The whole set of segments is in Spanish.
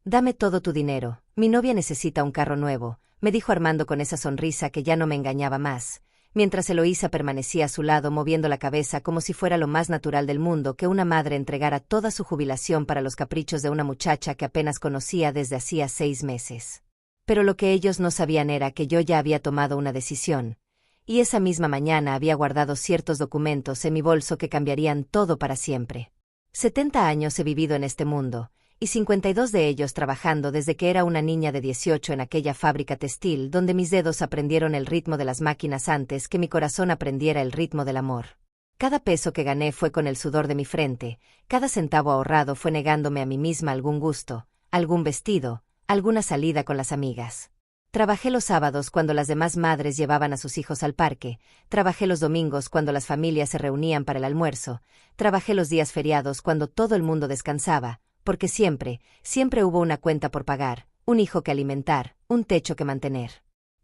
Dame todo tu dinero, mi novia necesita un carro nuevo, me dijo Armando con esa sonrisa que ya no me engañaba más, mientras Eloísa permanecía a su lado moviendo la cabeza como si fuera lo más natural del mundo que una madre entregara toda su jubilación para los caprichos de una muchacha que apenas conocía desde hacía 6 meses. Pero lo que ellos no sabían era que yo ya había tomado una decisión, y esa misma mañana había guardado ciertos documentos en mi bolso que cambiarían todo para siempre. 70 años he vivido en este mundo, y 52 de ellos trabajando desde que era una niña de 18 en aquella fábrica textil donde mis dedos aprendieron el ritmo de las máquinas antes que mi corazón aprendiera el ritmo del amor. Cada peso que gané fue con el sudor de mi frente, cada centavo ahorrado fue negándome a mí misma algún gusto, algún vestido, alguna salida con las amigas. Trabajé los sábados cuando las demás madres llevaban a sus hijos al parque, trabajé los domingos cuando las familias se reunían para el almuerzo, trabajé los días feriados cuando todo el mundo descansaba, porque siempre hubo una cuenta por pagar, un hijo que alimentar, un techo que mantener.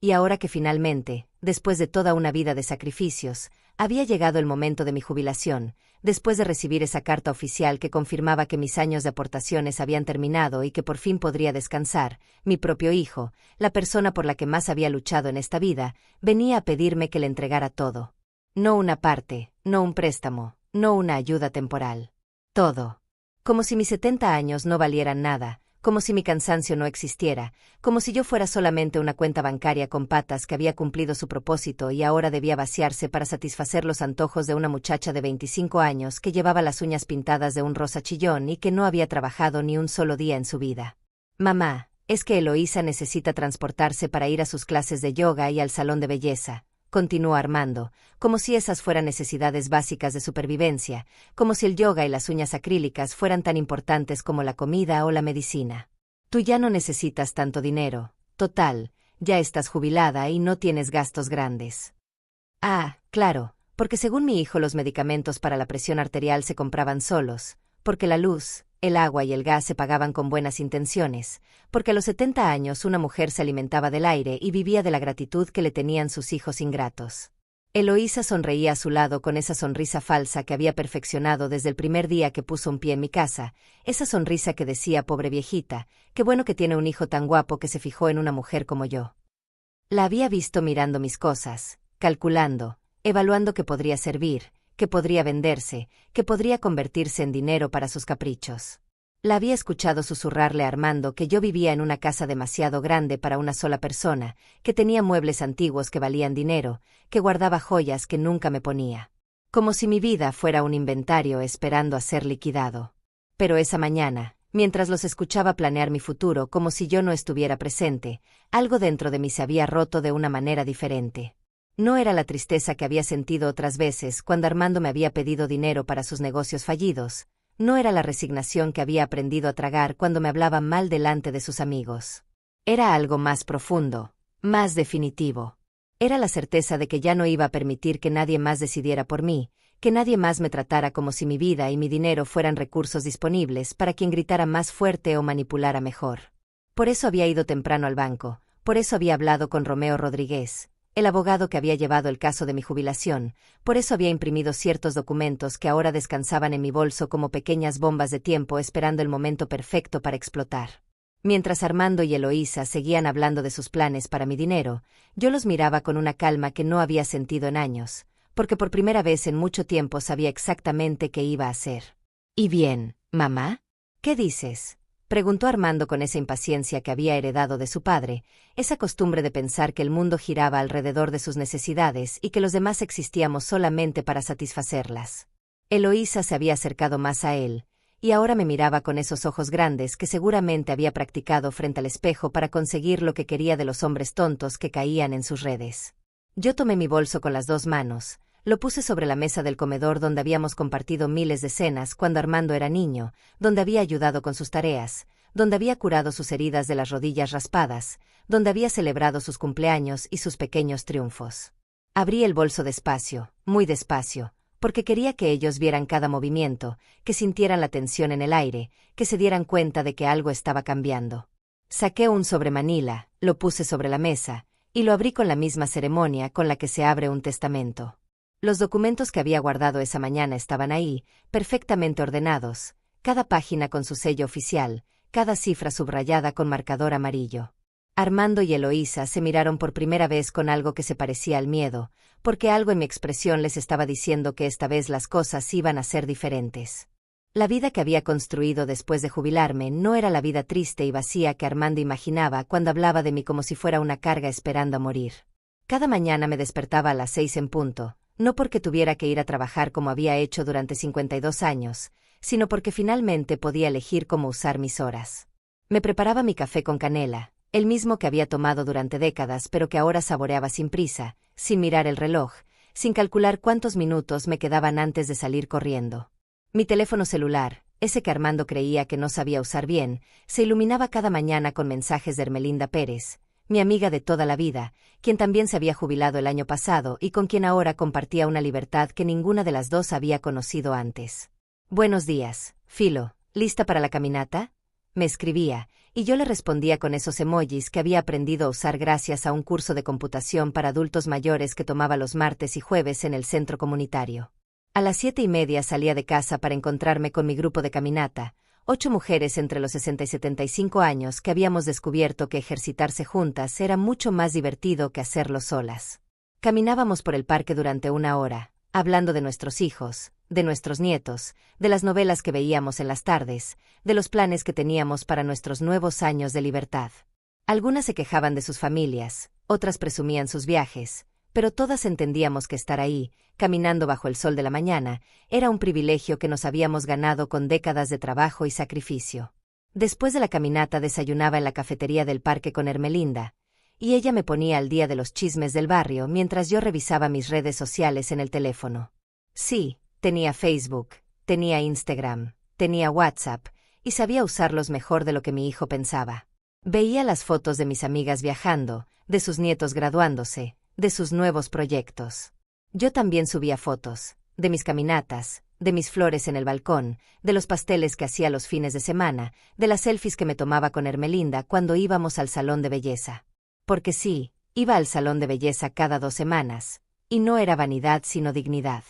Y ahora que finalmente, después de toda una vida de sacrificios, había llegado el momento de mi jubilación, después de recibir esa carta oficial que confirmaba que mis años de aportaciones habían terminado y que por fin podría descansar, mi propio hijo, la persona por la que más había luchado en esta vida, venía a pedirme que le entregara todo. No una parte, no un préstamo, no una ayuda temporal. Todo. Como si mis 70 años no valieran nada, como si mi cansancio no existiera, como si yo fuera solamente una cuenta bancaria con patas que había cumplido su propósito y ahora debía vaciarse para satisfacer los antojos de una muchacha de 25 años que llevaba las uñas pintadas de un rosa chillón y que no había trabajado ni un solo día en su vida. Mamá, es que Eloísa necesita transportarse para ir a sus clases de yoga y al salón de belleza, continuó Armando, como si esas fueran necesidades básicas de supervivencia, como si el yoga y las uñas acrílicas fueran tan importantes como la comida o la medicina. Tú ya no necesitas tanto dinero, total, ya estás jubilada y no tienes gastos grandes. Ah, claro, porque según mi hijo los medicamentos para la presión arterial se compraban solos, porque la luz, el agua y el gas se pagaban con buenas intenciones, porque a los 70 años una mujer se alimentaba del aire y vivía de la gratitud que le tenían sus hijos ingratos. Eloísa sonreía a su lado con esa sonrisa falsa que había perfeccionado desde el primer día que puso un pie en mi casa, esa sonrisa que decía pobre viejita, qué bueno que tiene un hijo tan guapo que se fijó en una mujer como yo. La había visto mirando mis cosas, calculando, evaluando qué podría servir, que podría venderse, que podría convertirse en dinero para sus caprichos. La había escuchado susurrarle a Armando que yo vivía en una casa demasiado grande para una sola persona, que tenía muebles antiguos que valían dinero, que guardaba joyas que nunca me ponía. Como si mi vida fuera un inventario esperando a ser liquidado. Pero esa mañana, mientras los escuchaba planear mi futuro como si yo no estuviera presente, algo dentro de mí se había roto de una manera diferente. No era la tristeza que había sentido otras veces cuando Armando me había pedido dinero para sus negocios fallidos, no era la resignación que había aprendido a tragar cuando me hablaba mal delante de sus amigos. Era algo más profundo, más definitivo. Era la certeza de que ya no iba a permitir que nadie más decidiera por mí, que nadie más me tratara como si mi vida y mi dinero fueran recursos disponibles para quien gritara más fuerte o manipulara mejor. Por eso había ido temprano al banco, por eso había hablado con Romeo Rodríguez, el abogado que había llevado el caso de mi jubilación, por eso había imprimido ciertos documentos que ahora descansaban en mi bolso como pequeñas bombas de tiempo esperando el momento perfecto para explotar. Mientras Armando y Eloísa seguían hablando de sus planes para mi dinero, yo los miraba con una calma que no había sentido en años, porque por primera vez en mucho tiempo sabía exactamente qué iba a hacer. ¿Y bien, mamá? ¿Qué dices?, preguntó Armando con esa impaciencia que había heredado de su padre, esa costumbre de pensar que el mundo giraba alrededor de sus necesidades y que los demás existíamos solamente para satisfacerlas. Eloísa se había acercado más a él, y ahora me miraba con esos ojos grandes que seguramente había practicado frente al espejo para conseguir lo que quería de los hombres tontos que caían en sus redes. Yo tomé mi bolso con las 2 manos, lo puse sobre la mesa del comedor donde habíamos compartido miles de cenas cuando Armando era niño, donde había ayudado con sus tareas, donde había curado sus heridas de las rodillas raspadas, donde había celebrado sus cumpleaños y sus pequeños triunfos. Abrí el bolso despacio, muy despacio, porque quería que ellos vieran cada movimiento, que sintieran la tensión en el aire, que se dieran cuenta de que algo estaba cambiando. Saqué un sobremanila, lo puse sobre la mesa, y lo abrí con la misma ceremonia con la que se abre un testamento. Los documentos que había guardado esa mañana estaban ahí, perfectamente ordenados, cada página con su sello oficial, cada cifra subrayada con marcador amarillo. Armando y Eloísa se miraron por primera vez con algo que se parecía al miedo, porque algo en mi expresión les estaba diciendo que esta vez las cosas iban a ser diferentes. La vida que había construido después de jubilarme no era la vida triste y vacía que Armando imaginaba cuando hablaba de mí como si fuera una carga esperando a morir. Cada mañana me despertaba a las 6 en punto, no porque tuviera que ir a trabajar como había hecho durante 52 años, sino porque finalmente podía elegir cómo usar mis horas. Me preparaba mi café con canela, el mismo que había tomado durante décadas pero que ahora saboreaba sin prisa, sin mirar el reloj, sin calcular cuántos minutos me quedaban antes de salir corriendo. Mi teléfono celular, ese que Armando creía que no sabía usar bien, se iluminaba cada mañana con mensajes de Ermelinda Pérez, mi amiga de toda la vida, quien también se había jubilado el año pasado y con quien ahora compartía una libertad que ninguna de las dos había conocido antes. «Buenos días, Filo, ¿lista para la caminata?», me escribía, y yo le respondía con esos emojis que había aprendido a usar gracias a un curso de computación para adultos mayores que tomaba los martes y jueves en el centro comunitario. A las 7:30 salía de casa para encontrarme con mi grupo de caminata, 8 mujeres entre los 60 y 75 años que habíamos descubierto que ejercitarse juntas era mucho más divertido que hacerlo solas. Caminábamos por el parque durante 1 hora, hablando de nuestros hijos, de nuestros nietos, de las novelas que veíamos en las tardes, de los planes que teníamos para nuestros nuevos años de libertad. Algunas se quejaban de sus familias, otras presumían sus viajes, pero todas entendíamos que estar ahí, caminando bajo el sol de la mañana, era un privilegio que nos habíamos ganado con décadas de trabajo y sacrificio. Después de la caminata desayunaba en la cafetería del parque con Ermelinda, y ella me ponía al día de los chismes del barrio mientras yo revisaba mis redes sociales en el teléfono. Sí, tenía Facebook, tenía Instagram, tenía WhatsApp, y sabía usarlos mejor de lo que mi hijo pensaba. Veía las fotos de mis amigas viajando, de sus nietos graduándose, de sus nuevos proyectos. Yo también subía fotos, de mis caminatas, de mis flores en el balcón, de los pasteles que hacía los fines de semana, de las selfies que me tomaba con Ermelinda cuando íbamos al salón de belleza. Porque sí, iba al salón de belleza cada 2 semanas, y no era vanidad sino dignidad.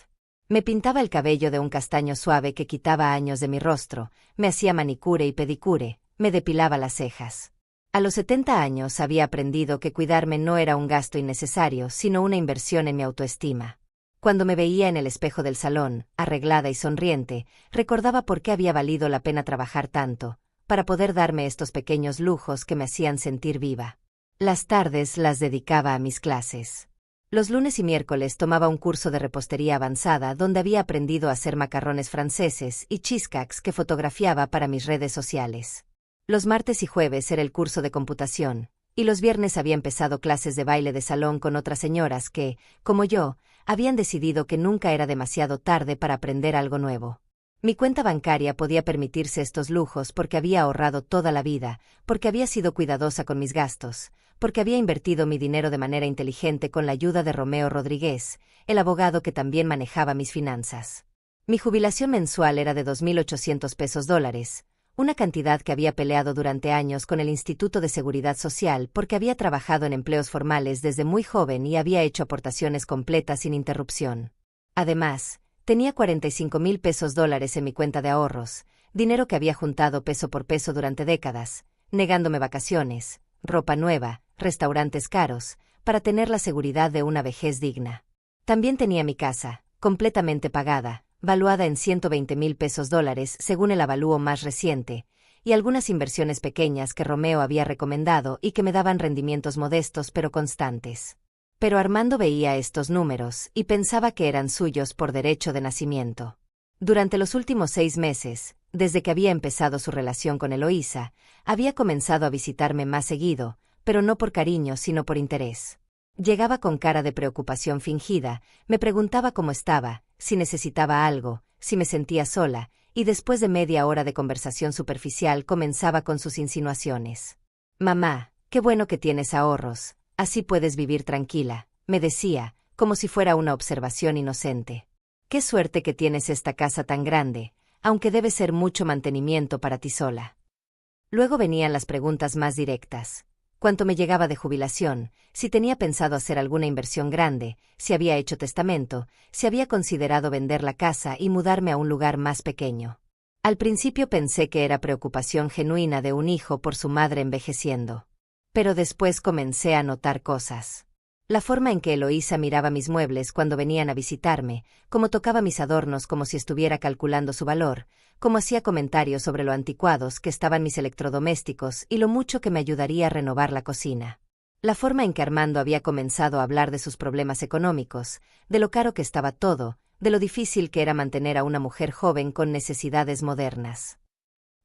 Me pintaba el cabello de un castaño suave que quitaba años de mi rostro, me hacía manicure y pedicure, me depilaba las cejas. A los 70 años había aprendido que cuidarme no era un gasto innecesario, sino una inversión en mi autoestima. Cuando me veía en el espejo del salón, arreglada y sonriente, recordaba por qué había valido la pena trabajar tanto, para poder darme estos pequeños lujos que me hacían sentir viva. Las tardes las dedicaba a mis clases. Los lunes y miércoles tomaba un curso de repostería avanzada donde había aprendido a hacer macarrones franceses y cheesecakes que fotografiaba para mis redes sociales. Los martes y jueves era el curso de computación, y los viernes había empezado clases de baile de salón con otras señoras que, como yo, habían decidido que nunca era demasiado tarde para aprender algo nuevo. Mi cuenta bancaria podía permitirse estos lujos porque había ahorrado toda la vida, porque había sido cuidadosa con mis gastos, porque había invertido mi dinero de manera inteligente con la ayuda de Romeo Rodríguez, el abogado que también manejaba mis finanzas. Mi jubilación mensual era de $2,800, una cantidad que había peleado durante años con el Instituto de Seguridad Social porque había trabajado en empleos formales desde muy joven y había hecho aportaciones completas sin interrupción. Además, tenía $45,000 en mi cuenta de ahorros, dinero que había juntado peso por peso durante décadas, negándome vacaciones, ropa nueva, restaurantes caros, para tener la seguridad de una vejez digna. También tenía mi casa, completamente pagada, valuada en $120,000 según el avalúo más reciente, y algunas inversiones pequeñas que Romeo había recomendado y que me daban rendimientos modestos pero constantes. Pero Armando veía estos números y pensaba que eran suyos por derecho de nacimiento. Durante los últimos 6 meses, desde que había empezado su relación con Eloísa, había comenzado a visitarme más seguido, pero no por cariño sino por interés. Llegaba con cara de preocupación fingida, me preguntaba cómo estaba, si necesitaba algo, si me sentía sola, y después de media hora de conversación superficial comenzaba con sus insinuaciones. «Mamá, qué bueno que tienes ahorros, así puedes vivir tranquila», me decía, como si fuera una observación inocente. «Qué suerte que tienes esta casa tan grande, aunque debe ser mucho mantenimiento para ti sola». Luego venían las preguntas más directas. Cuánto me llegaba de jubilación, si tenía pensado hacer alguna inversión grande, si había hecho testamento, si había considerado vender la casa y mudarme a un lugar más pequeño. Al principio pensé que era preocupación genuina de un hijo por su madre envejeciendo. Pero después comencé a notar cosas. La forma en que Eloísa miraba mis muebles cuando venían a visitarme, cómo tocaba mis adornos como si estuviera calculando su valor, cómo hacía comentarios sobre lo anticuados que estaban mis electrodomésticos y lo mucho que me ayudaría a renovar la cocina. La forma en que Armando había comenzado a hablar de sus problemas económicos, de lo caro que estaba todo, de lo difícil que era mantener a una mujer joven con necesidades modernas.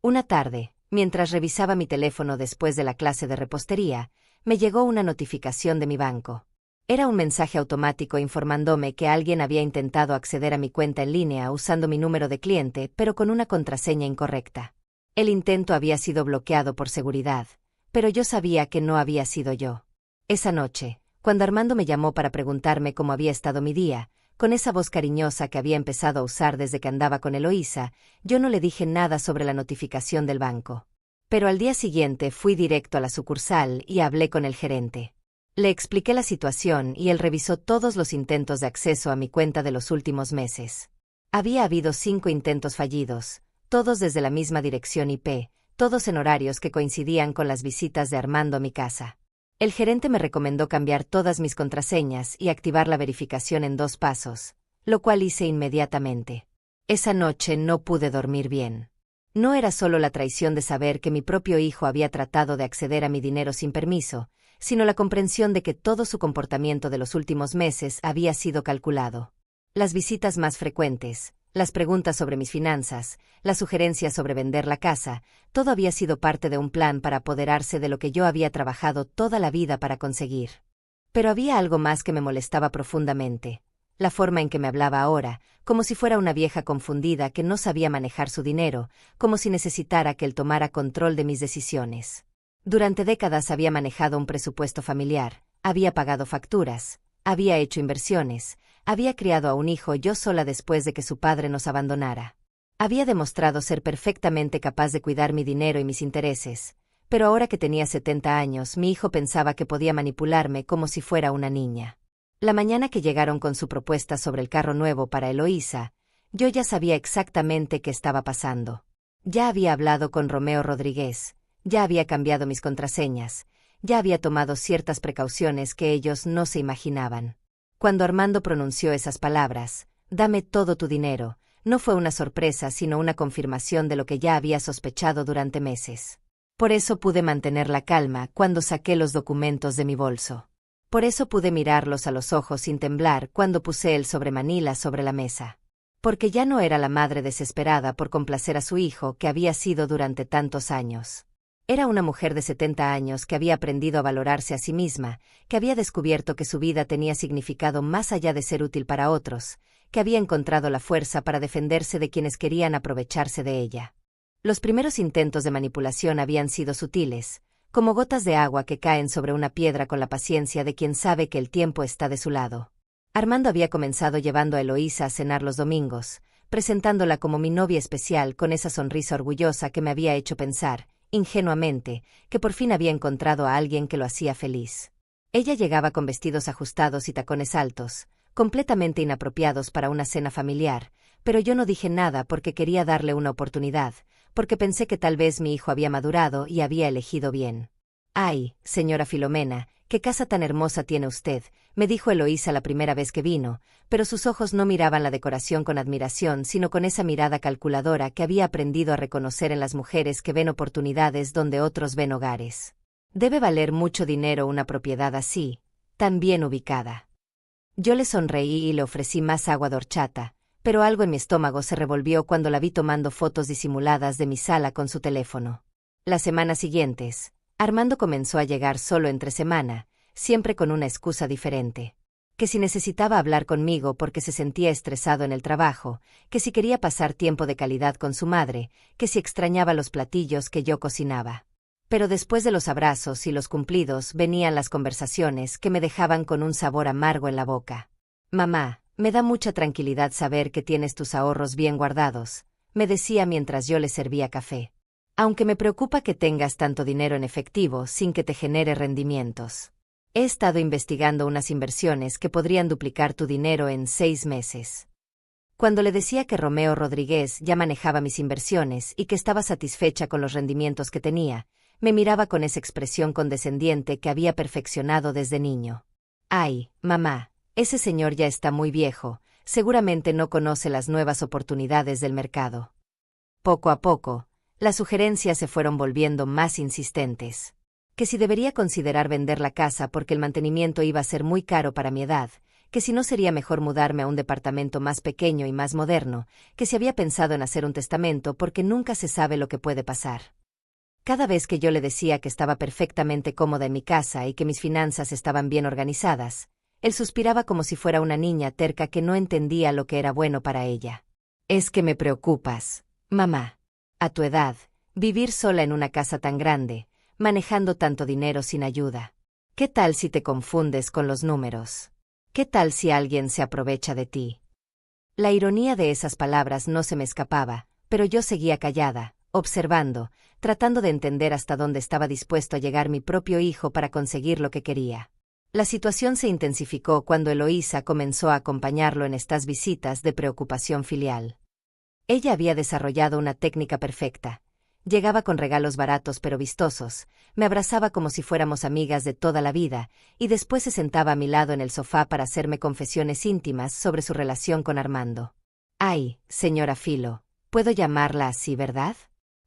Una tarde, mientras revisaba mi teléfono después de la clase de repostería, me llegó una notificación de mi banco. Era un mensaje automático informándome que alguien había intentado acceder a mi cuenta en línea usando mi número de cliente, pero con una contraseña incorrecta. El intento había sido bloqueado por seguridad, pero yo sabía que no había sido yo. Esa noche, cuando Armando me llamó para preguntarme cómo había estado mi día, con esa voz cariñosa que había empezado a usar desde que andaba con Eloísa, yo no le dije nada sobre la notificación del banco. Pero al día siguiente fui directo a la sucursal y hablé con el gerente. Le expliqué la situación y él revisó todos los intentos de acceso a mi cuenta de los últimos meses. Había habido 5 intentos fallidos, todos desde la misma dirección IP, todos en horarios que coincidían con las visitas de Armando a mi casa. El gerente me recomendó cambiar todas mis contraseñas y activar la verificación en 2 pasos, lo cual hice inmediatamente. Esa noche no pude dormir bien. No era solo la traición de saber que mi propio hijo había tratado de acceder a mi dinero sin permiso, sino la comprensión de que todo su comportamiento de los últimos meses había sido calculado. Las visitas más frecuentes, las preguntas sobre mis finanzas, las sugerencias sobre vender la casa, todo había sido parte de un plan para apoderarse de lo que yo había trabajado toda la vida para conseguir. Pero había algo más que me molestaba profundamente. La forma en que me hablaba ahora, como si fuera una vieja confundida que no sabía manejar su dinero, como si necesitara que él tomara control de mis decisiones. Durante décadas había manejado un presupuesto familiar, había pagado facturas, había hecho inversiones, había criado a un hijo yo sola después de que su padre nos abandonara. Había demostrado ser perfectamente capaz de cuidar mi dinero y mis intereses, pero ahora que tenía 70 años, mi hijo pensaba que podía manipularme como si fuera una niña. La mañana que llegaron con su propuesta sobre el carro nuevo para Eloísa, yo ya sabía exactamente qué estaba pasando. Ya había hablado con Romeo Rodríguez, ya había cambiado mis contraseñas, ya había tomado ciertas precauciones que ellos no se imaginaban. Cuando Armando pronunció esas palabras, «Dame todo tu dinero», no fue una sorpresa sino una confirmación de lo que ya había sospechado durante meses. Por eso pude mantener la calma cuando saqué los documentos de mi bolso. Por eso pude mirarlos a los ojos sin temblar cuando puse el sobre Manila sobre la mesa. Porque ya no era la madre desesperada por complacer a su hijo que había sido durante tantos años. Era una mujer de 70 años que había aprendido a valorarse a sí misma, que había descubierto que su vida tenía significado más allá de ser útil para otros, que había encontrado la fuerza para defenderse de quienes querían aprovecharse de ella. Los primeros intentos de manipulación habían sido sutiles, como gotas de agua que caen sobre una piedra con la paciencia de quien sabe que el tiempo está de su lado. Armando había comenzado llevando a Eloísa a cenar los domingos, presentándola como mi novia especial con esa sonrisa orgullosa que me había hecho pensar, ingenuamente, que por fin había encontrado a alguien que lo hacía feliz. Ella llegaba con vestidos ajustados y tacones altos, completamente inapropiados para una cena familiar, pero yo no dije nada porque quería darle una oportunidad, porque pensé que tal vez mi hijo había madurado y había elegido bien. «Ay, señora Filomena, qué casa tan hermosa tiene usted», me dijo Eloísa la primera vez que vino, pero sus ojos no miraban la decoración con admiración sino con esa mirada calculadora que había aprendido a reconocer en las mujeres que ven oportunidades donde otros ven hogares. Debe valer mucho dinero una propiedad así, tan bien ubicada. Yo le sonreí y le ofrecí más agua de horchata, pero algo en mi estómago se revolvió cuando la vi tomando fotos disimuladas de mi sala con su teléfono. Las semanas siguientes, Armando comenzó a llegar solo entre semana, siempre con una excusa diferente. Que si necesitaba hablar conmigo porque se sentía estresado en el trabajo, que si quería pasar tiempo de calidad con su madre, que si extrañaba los platillos que yo cocinaba. Pero después de los abrazos y los cumplidos venían las conversaciones que me dejaban con un sabor amargo en la boca. «Mamá, me da mucha tranquilidad saber que tienes tus ahorros bien guardados», me decía mientras yo le servía café. «Aunque me preocupa que tengas tanto dinero en efectivo sin que te genere rendimientos. He estado investigando unas inversiones que podrían duplicar tu dinero en 6 meses. Cuando le decía que Romeo Rodríguez ya manejaba mis inversiones y que estaba satisfecha con los rendimientos que tenía, me miraba con esa expresión condescendiente que había perfeccionado desde niño. Ay, mamá, ese señor ya está muy viejo, seguramente no conoce las nuevas oportunidades del mercado. Poco a poco, las sugerencias se fueron volviendo más insistentes. Que si debería considerar vender la casa porque el mantenimiento iba a ser muy caro para mi edad, que si no sería mejor mudarme a un departamento más pequeño y más moderno, que si había pensado en hacer un testamento porque nunca se sabe lo que puede pasar. Cada vez que yo le decía que estaba perfectamente cómoda en mi casa y que mis finanzas estaban bien organizadas, él suspiraba como si fuera una niña terca que no entendía lo que era bueno para ella. Es que me preocupas, mamá. A tu edad, vivir sola en una casa tan grande, manejando tanto dinero sin ayuda. ¿Qué tal si te confundes con los números? ¿Qué tal si alguien se aprovecha de ti? La ironía de esas palabras no se me escapaba, pero yo seguía callada, observando, tratando de entender hasta dónde estaba dispuesto a llegar mi propio hijo para conseguir lo que quería. La situación se intensificó cuando Eloísa comenzó a acompañarlo en estas visitas de preocupación filial. Ella había desarrollado una técnica perfecta. Llegaba con regalos baratos pero vistosos, me abrazaba como si fuéramos amigas de toda la vida, y después se sentaba a mi lado en el sofá para hacerme confesiones íntimas sobre su relación con Armando. Ay, señora Filo, puedo llamarla así, ¿verdad?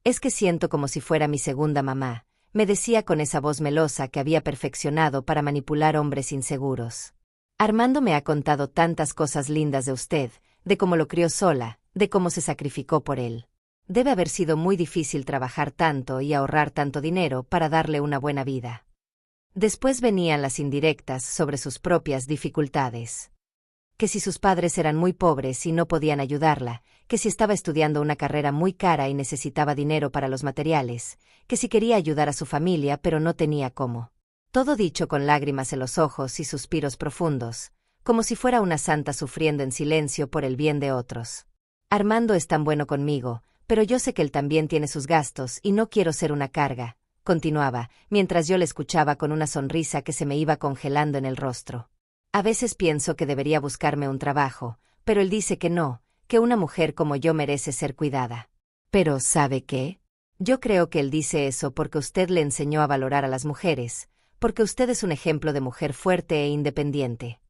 Es que siento como si fuera mi segunda mamá, me decía con esa voz melosa que había perfeccionado para manipular hombres inseguros. Armando me ha contado tantas cosas lindas de usted, de cómo lo crió sola, de cómo se sacrificó por él. Debe haber sido muy difícil trabajar tanto y ahorrar tanto dinero para darle una buena vida. Después venían las indirectas sobre sus propias dificultades. Que si sus padres eran muy pobres y no podían ayudarla, que si estaba estudiando una carrera muy cara y necesitaba dinero para los materiales, que si quería ayudar a su familia pero no tenía cómo. Todo dicho con lágrimas en los ojos y suspiros profundos, como si fuera una santa sufriendo en silencio por el bien de otros. Armando es tan bueno conmigo, pero yo sé que él también tiene sus gastos y no quiero ser una carga, continuaba, mientras yo le escuchaba con una sonrisa que se me iba congelando en el rostro. A veces pienso que debería buscarme un trabajo, pero él dice que no, que una mujer como yo merece ser cuidada. Pero, ¿sabe qué? Yo creo que él dice eso porque usted le enseñó a valorar a las mujeres, porque usted es un ejemplo de mujer fuerte e independiente.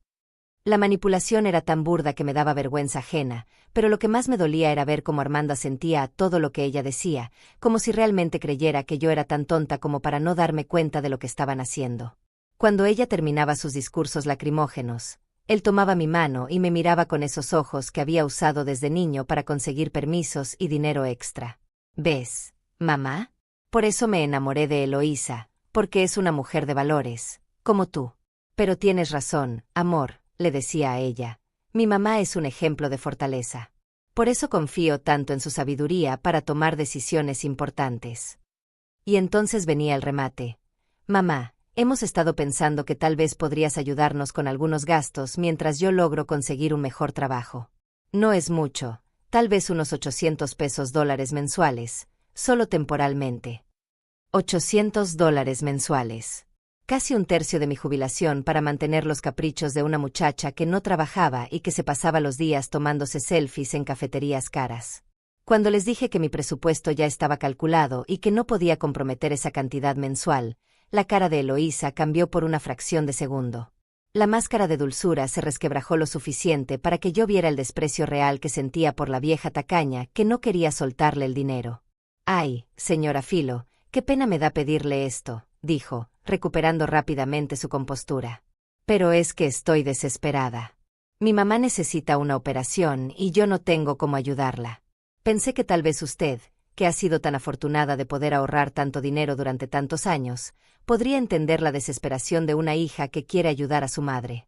La manipulación era tan burda que me daba vergüenza ajena, pero lo que más me dolía era ver cómo Armando asentía a todo lo que ella decía, como si realmente creyera que yo era tan tonta como para no darme cuenta de lo que estaban haciendo. Cuando ella terminaba sus discursos lacrimógenos, él tomaba mi mano y me miraba con esos ojos que había usado desde niño para conseguir permisos y dinero extra. ¿Ves, mamá? Por eso me enamoré de Eloísa, porque es una mujer de valores, como tú. Pero tienes razón, amor, le decía a ella. Mi mamá es un ejemplo de fortaleza. Por eso confío tanto en su sabiduría para tomar decisiones importantes. Y entonces venía el remate. Mamá, hemos estado pensando que tal vez podrías ayudarnos con algunos gastos mientras yo logro conseguir un mejor trabajo. No es mucho, tal vez unos $800 mensuales, solo temporalmente. $800 mensuales. Casi un tercio de mi jubilación para mantener los caprichos de una muchacha que no trabajaba y que se pasaba los días tomándose selfies en cafeterías caras. Cuando les dije que mi presupuesto ya estaba calculado y que no podía comprometer esa cantidad mensual, la cara de Eloísa cambió por una fracción de segundo. La máscara de dulzura se resquebrajó lo suficiente para que yo viera el desprecio real que sentía por la vieja tacaña que no quería soltarle el dinero. Ay, señora Filo, qué pena me da pedirle esto, dijo, recuperando rápidamente su compostura. Pero es que estoy desesperada. Mi mamá necesita una operación y yo no tengo cómo ayudarla. Pensé que tal vez usted, que ha sido tan afortunada de poder ahorrar tanto dinero durante tantos años, podría entender la desesperación de una hija que quiere ayudar a su madre.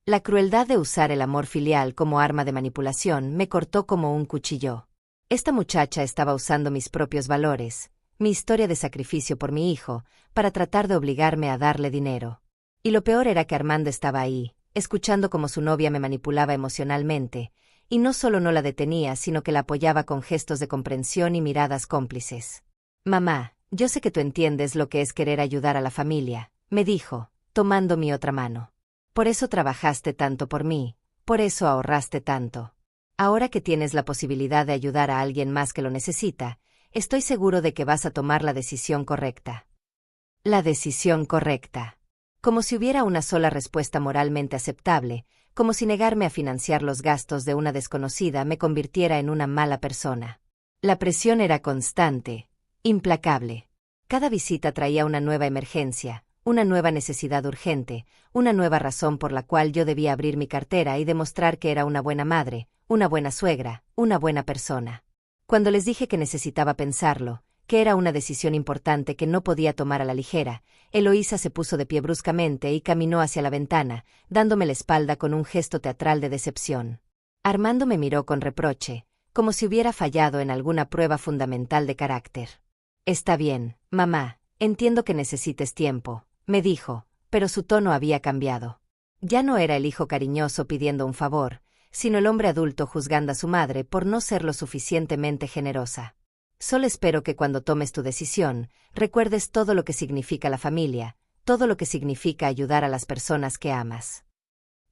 La crueldad de usar el amor filial como arma de manipulación me cortó como un cuchillo. Esta muchacha estaba usando mis propios valores, mi historia de sacrificio por mi hijo, para tratar de obligarme a darle dinero. Y lo peor era que Armando estaba ahí, escuchando cómo su novia me manipulaba emocionalmente, y no solo no la detenía, sino que la apoyaba con gestos de comprensión y miradas cómplices. Mamá, yo sé que tú entiendes lo que es querer ayudar a la familia, me dijo, tomando mi otra mano. Por eso trabajaste tanto por mí, por eso ahorraste tanto. Ahora que tienes la posibilidad de ayudar a alguien más que lo necesita, estoy seguro de que vas a tomar la decisión correcta. La decisión correcta. Como si hubiera una sola respuesta moralmente aceptable, como si negarme a financiar los gastos de una desconocida me convirtiera en una mala persona. La presión era constante, implacable. Cada visita traía una nueva emergencia, una nueva necesidad urgente, una nueva razón por la cual yo debía abrir mi cartera y demostrar que era una buena madre, una buena suegra, una buena persona. Cuando les dije que necesitaba pensarlo, que era una decisión importante que no podía tomar a la ligera, Eloísa se puso de pie bruscamente y caminó hacia la ventana, dándome la espalda con un gesto teatral de decepción. Armando me miró con reproche, como si hubiera fallado en alguna prueba fundamental de carácter. Está bien, mamá, entiendo que necesites tiempo, me dijo, pero su tono había cambiado. Ya no era el hijo cariñoso pidiendo un favor, sino el hombre adulto juzgando a su madre por no ser lo suficientemente generosa. Solo espero que cuando tomes tu decisión, recuerdes todo lo que significa la familia, todo lo que significa ayudar a las personas que amas.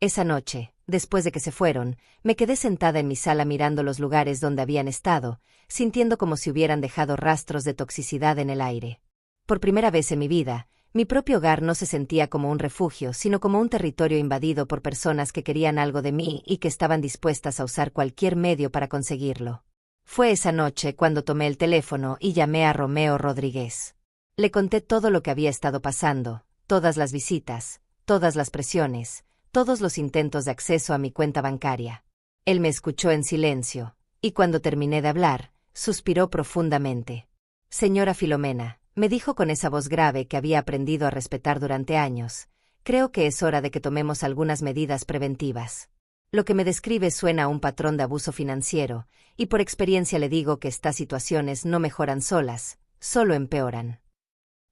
Esa noche, después de que se fueron, me quedé sentada en mi sala mirando los lugares donde habían estado, sintiendo como si hubieran dejado rastros de toxicidad en el aire. Por primera vez en mi vida, mi propio hogar no se sentía como un refugio, sino como un territorio invadido por personas que querían algo de mí y que estaban dispuestas a usar cualquier medio para conseguirlo. Fue esa noche cuando tomé el teléfono y llamé a Romeo Rodríguez. Le conté todo lo que había estado pasando, todas las visitas, todas las presiones, todos los intentos de acceso a mi cuenta bancaria. Él me escuchó en silencio, y cuando terminé de hablar, suspiró profundamente. Señora Filomena, me dijo con esa voz grave que había aprendido a respetar durante años, creo que es hora de que tomemos algunas medidas preventivas. Lo que me describe suena a un patrón de abuso financiero, y por experiencia le digo que estas situaciones no mejoran solas, solo empeoran.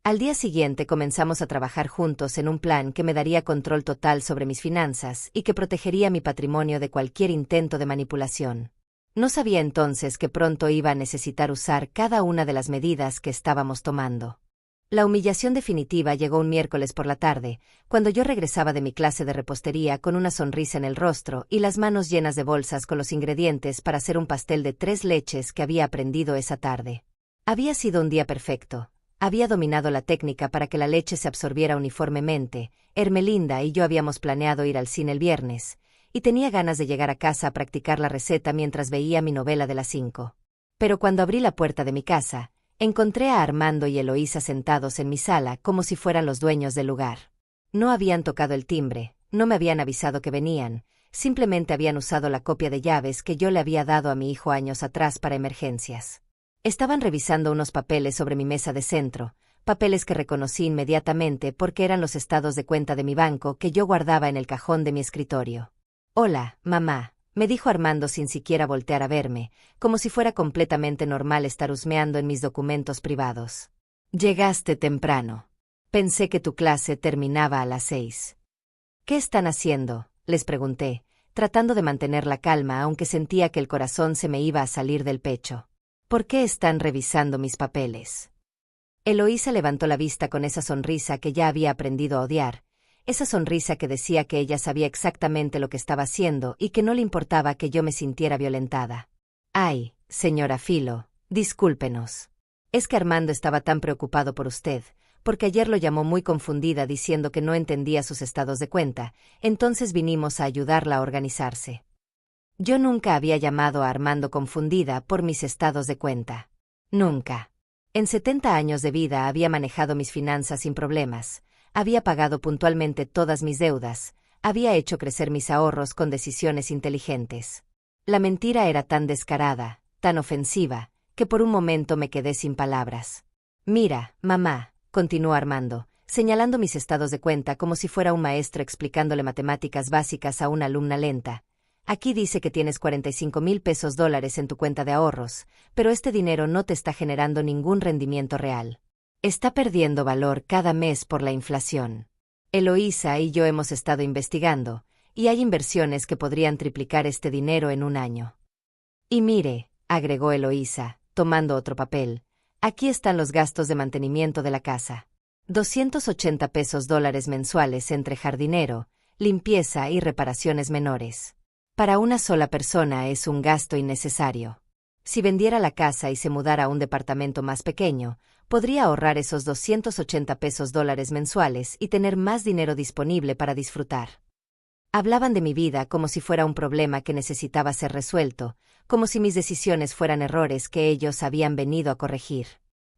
Al día siguiente comenzamos a trabajar juntos en un plan que me daría control total sobre mis finanzas y que protegería mi patrimonio de cualquier intento de manipulación. No sabía entonces que pronto iba a necesitar usar cada una de las medidas que estábamos tomando. La humillación definitiva llegó un miércoles por la tarde, cuando yo regresaba de mi clase de repostería con una sonrisa en el rostro y las manos llenas de bolsas con los ingredientes para hacer un pastel de 3 leches que había aprendido esa tarde. Había sido un día perfecto. Había dominado la técnica para que la leche se absorbiera uniformemente. Hermelinda y yo habíamos planeado ir al cine el viernes, y tenía ganas de llegar a casa a practicar la receta mientras veía mi novela de las 5. Pero cuando abrí la puerta de mi casa, encontré a Armando y Eloísa sentados en mi sala como si fueran los dueños del lugar. No habían tocado el timbre, no me habían avisado que venían, simplemente habían usado la copia de llaves que yo le había dado a mi hijo años atrás para emergencias. Estaban revisando unos papeles sobre mi mesa de centro, papeles que reconocí inmediatamente porque eran los estados de cuenta de mi banco que yo guardaba en el cajón de mi escritorio. «Hola, mamá», me dijo Armando sin siquiera voltear a verme, como si fuera completamente normal estar husmeando en mis documentos privados. «Llegaste temprano. Pensé que tu clase terminaba a las 6. «¿Qué están haciendo?», les pregunté, tratando de mantener la calma aunque sentía que el corazón se me iba a salir del pecho. «¿Por qué están revisando mis papeles?». Eloísa levantó la vista con esa sonrisa que ya había aprendido a odiar, esa sonrisa que decía que ella sabía exactamente lo que estaba haciendo y que no le importaba que yo me sintiera violentada. «Ay, señora Filo, discúlpenos. Es que Armando estaba tan preocupado por usted, porque ayer lo llamó muy confundida diciendo que no entendía sus estados de cuenta, entonces vinimos a ayudarla a organizarse». Yo nunca había llamado a Armando confundida por mis estados de cuenta. Nunca. En 70 años de vida había manejado mis finanzas sin problemas, había pagado puntualmente todas mis deudas, había hecho crecer mis ahorros con decisiones inteligentes. La mentira era tan descarada, tan ofensiva, que por un momento me quedé sin palabras. «Mira, mamá», continuó Armando, señalando mis estados de cuenta como si fuera un maestro explicándole matemáticas básicas a una alumna lenta. «Aquí dice que tienes $45,000 en tu cuenta de ahorros, pero este dinero no te está generando ningún rendimiento real. Está perdiendo valor cada mes por la inflación. Eloísa y yo hemos estado investigando, y hay inversiones que podrían triplicar este dinero en un año. Y mire», agregó Eloísa, tomando otro papel, «aquí están los gastos de mantenimiento de la casa. $280 mensuales entre jardinero, limpieza y reparaciones menores. Para una sola persona es un gasto innecesario. Si vendiera la casa y se mudara a un departamento más pequeño, podría ahorrar esos 280 pesos dólares mensuales y tener más dinero disponible para disfrutar. Hablaban de mi vida como si fuera un problema que necesitaba ser resuelto, como si mis decisiones fueran errores que ellos habían venido a corregir.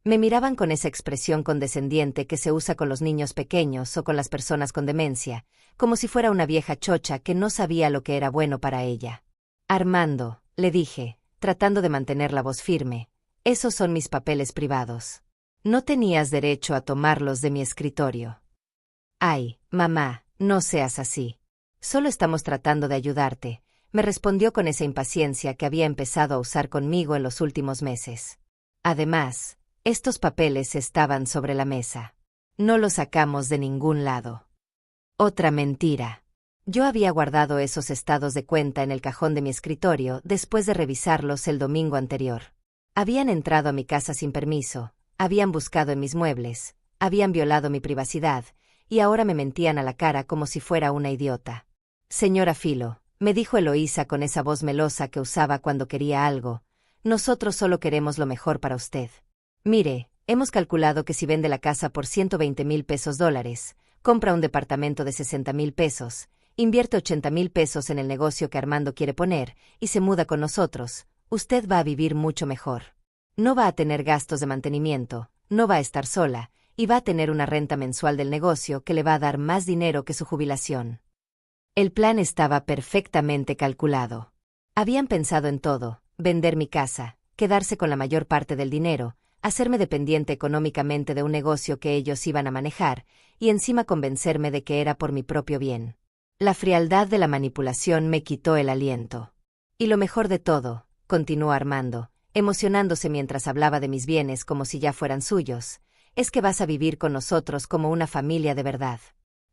Me miraban con esa expresión condescendiente que se usa con los niños pequeños o con las personas con demencia, como si fuera una vieja chocha que no sabía lo que era bueno para ella. Armando, le dije, tratando de mantener la voz firme, esos son mis papeles privados. No tenías derecho a tomarlos de mi escritorio. Ay, mamá, no seas así. Solo estamos tratando de ayudarte, me respondió con esa impaciencia que había empezado a usar conmigo en los últimos meses. Además, estos papeles estaban sobre la mesa. No los sacamos de ningún lado. Otra mentira. Yo había guardado esos estados de cuenta en el cajón de mi escritorio después de revisarlos el domingo anterior. Habían entrado a mi casa sin permiso, habían buscado en mis muebles, habían violado mi privacidad, y ahora me mentían a la cara como si fuera una idiota. Señora Filo, me dijo Eloísa con esa voz melosa que usaba cuando quería algo, nosotros solo queremos lo mejor para usted. Mire, hemos calculado que si vende la casa por 120,000 pesos dólares, compra un departamento de 60,000 pesos, invierte 80,000 pesos en el negocio que Armando quiere poner, y se muda con nosotros, usted va a vivir mucho mejor. No va a tener gastos de mantenimiento, no va a estar sola, y va a tener una renta mensual del negocio que le va a dar más dinero que su jubilación. El plan estaba perfectamente calculado. Habían pensado en todo, vender mi casa, quedarse con la mayor parte del dinero, hacerme dependiente económicamente de un negocio que ellos iban a manejar, y encima convencerme de que era por mi propio bien. La frialdad de la manipulación me quitó el aliento. Y lo mejor de todo, continuó Armando, emocionándose mientras hablaba de mis bienes como si ya fueran suyos, es que vas a vivir con nosotros como una familia de verdad.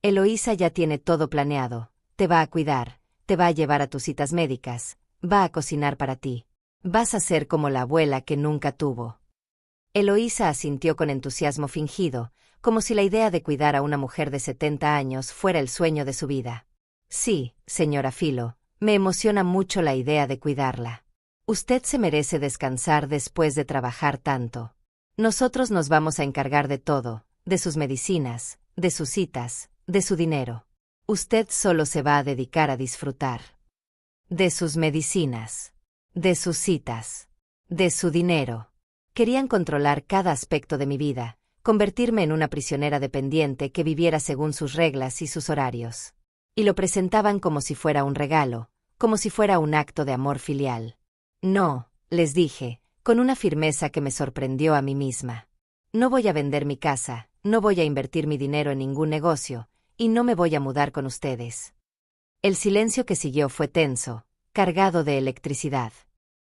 Eloísa ya tiene todo planeado, te va a cuidar, te va a llevar a tus citas médicas, va a cocinar para ti. Vas a ser como la abuela que nunca tuvo. Eloísa asintió con entusiasmo fingido, como si la idea de cuidar a una mujer de 70 años fuera el sueño de su vida. Sí, señora Filo, me emociona mucho la idea de cuidarla. Usted se merece descansar después de trabajar tanto. Nosotros nos vamos a encargar de todo, de sus medicinas, de sus citas, de su dinero. Usted solo se va a dedicar a disfrutar. De sus medicinas, de sus citas, de su dinero. Querían controlar cada aspecto de mi vida, convertirme en una prisionera dependiente que viviera según sus reglas y sus horarios. Y lo presentaban como si fuera un regalo, como si fuera un acto de amor filial. No, les dije, con una firmeza que me sorprendió a mí misma. No voy a vender mi casa, no voy a invertir mi dinero en ningún negocio, y no me voy a mudar con ustedes. El silencio que siguió fue tenso, cargado de electricidad.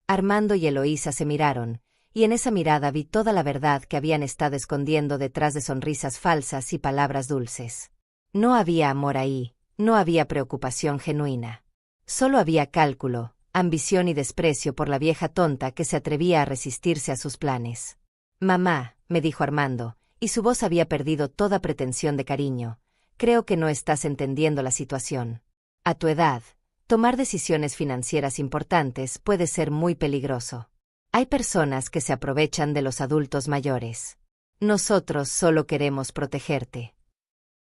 Armando y Eloísa se miraron, y en esa mirada vi toda la verdad que habían estado escondiendo detrás de sonrisas falsas y palabras dulces. No había amor ahí, no había preocupación genuina. Solo había cálculo, ambición y desprecio por la vieja tonta que se atrevía a resistirse a sus planes. Mamá, me dijo Armando, y su voz había perdido toda pretensión de cariño, creo que no estás entendiendo la situación. A tu edad, tomar decisiones financieras importantes puede ser muy peligroso. Hay personas que se aprovechan de los adultos mayores. Nosotros solo queremos protegerte.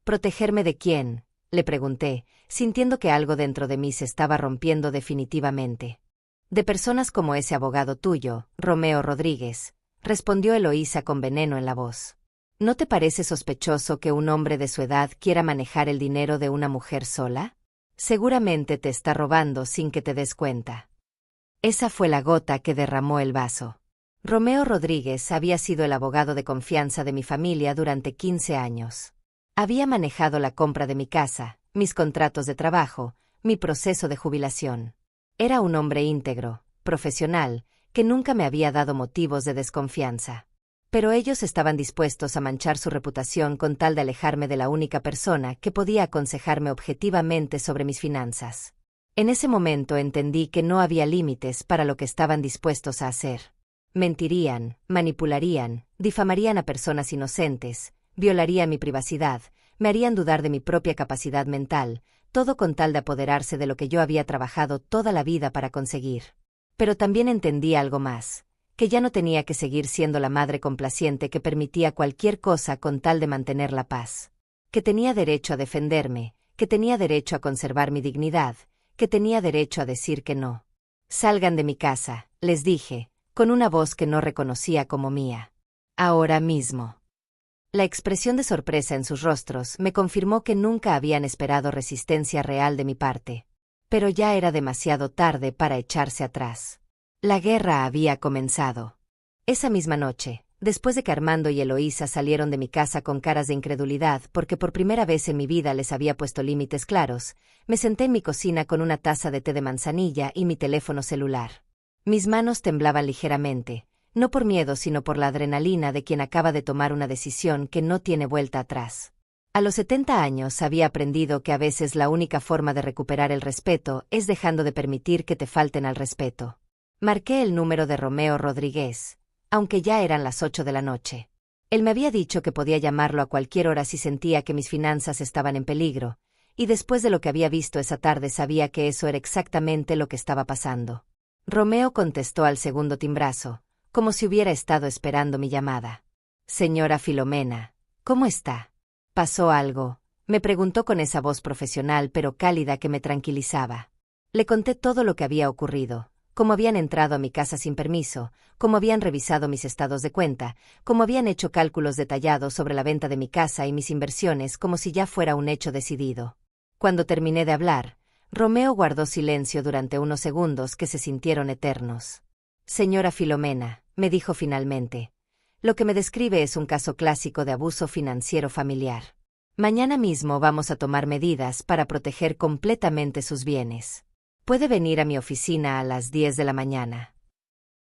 ¿Protegerme de quién?, le pregunté, sintiendo que algo dentro de mí se estaba rompiendo definitivamente. De personas como ese abogado tuyo, Romeo Rodríguez, respondió Eloísa con veneno en la voz. ¿No te parece sospechoso que un hombre de su edad quiera manejar el dinero de una mujer sola? Seguramente te está robando sin que te des cuenta. Esa fue la gota que derramó el vaso. Romeo Rodríguez había sido el abogado de confianza de mi familia durante 15 años. Había manejado la compra de mi casa, mis contratos de trabajo, mi proceso de jubilación. Era un hombre íntegro, profesional, que nunca me había dado motivos de desconfianza. Pero ellos estaban dispuestos a manchar su reputación con tal de alejarme de la única persona que podía aconsejarme objetivamente sobre mis finanzas. En ese momento entendí que no había límites para lo que estaban dispuestos a hacer. Mentirían, manipularían, difamarían a personas inocentes, violarían mi privacidad, me harían dudar de mi propia capacidad mental, todo con tal de apoderarse de lo que yo había trabajado toda la vida para conseguir. Pero también entendí algo más, que ya no tenía que seguir siendo la madre complaciente que permitía cualquier cosa con tal de mantener la paz. Que tenía derecho a defenderme, que tenía derecho a conservar mi dignidad, que tenía derecho a decir que no. Salgan de mi casa, les dije, con una voz que no reconocía como mía. Ahora mismo. La expresión de sorpresa en sus rostros me confirmó que nunca habían esperado resistencia real de mi parte. Pero ya era demasiado tarde para echarse atrás. La guerra había comenzado. Esa misma noche, después de que Armando y Eloísa salieron de mi casa con caras de incredulidad porque por primera vez en mi vida les había puesto límites claros, me senté en mi cocina con una taza de té de manzanilla y mi teléfono celular. Mis manos temblaban ligeramente, no por miedo sino por la adrenalina de quien acaba de tomar una decisión que no tiene vuelta atrás. A los 70 años había aprendido que a veces la única forma de recuperar el respeto es dejando de permitir que te falten al respeto. Marqué el número de Romeo Rodríguez, aunque ya eran las 8 de la noche. Él me había dicho que podía llamarlo a cualquier hora si sentía que mis finanzas estaban en peligro, y después de lo que había visto esa tarde sabía que eso era exactamente lo que estaba pasando. Romeo contestó al segundo timbrazo, como si hubiera estado esperando mi llamada. «Señora Filomena, ¿cómo está? ¿Pasó algo?», me preguntó con esa voz profesional pero cálida que me tranquilizaba. Le conté todo lo que había ocurrido, cómo habían entrado a mi casa sin permiso, cómo habían revisado mis estados de cuenta, cómo habían hecho cálculos detallados sobre la venta de mi casa y mis inversiones como si ya fuera un hecho decidido. Cuando terminé de hablar, Romeo guardó silencio durante unos segundos que se sintieron eternos. «Señora Filomena», me dijo finalmente, «lo que me describe es un caso clásico de abuso financiero familiar. Mañana mismo vamos a tomar medidas para proteger completamente sus bienes. Puede venir a mi oficina a las 10 de la mañana».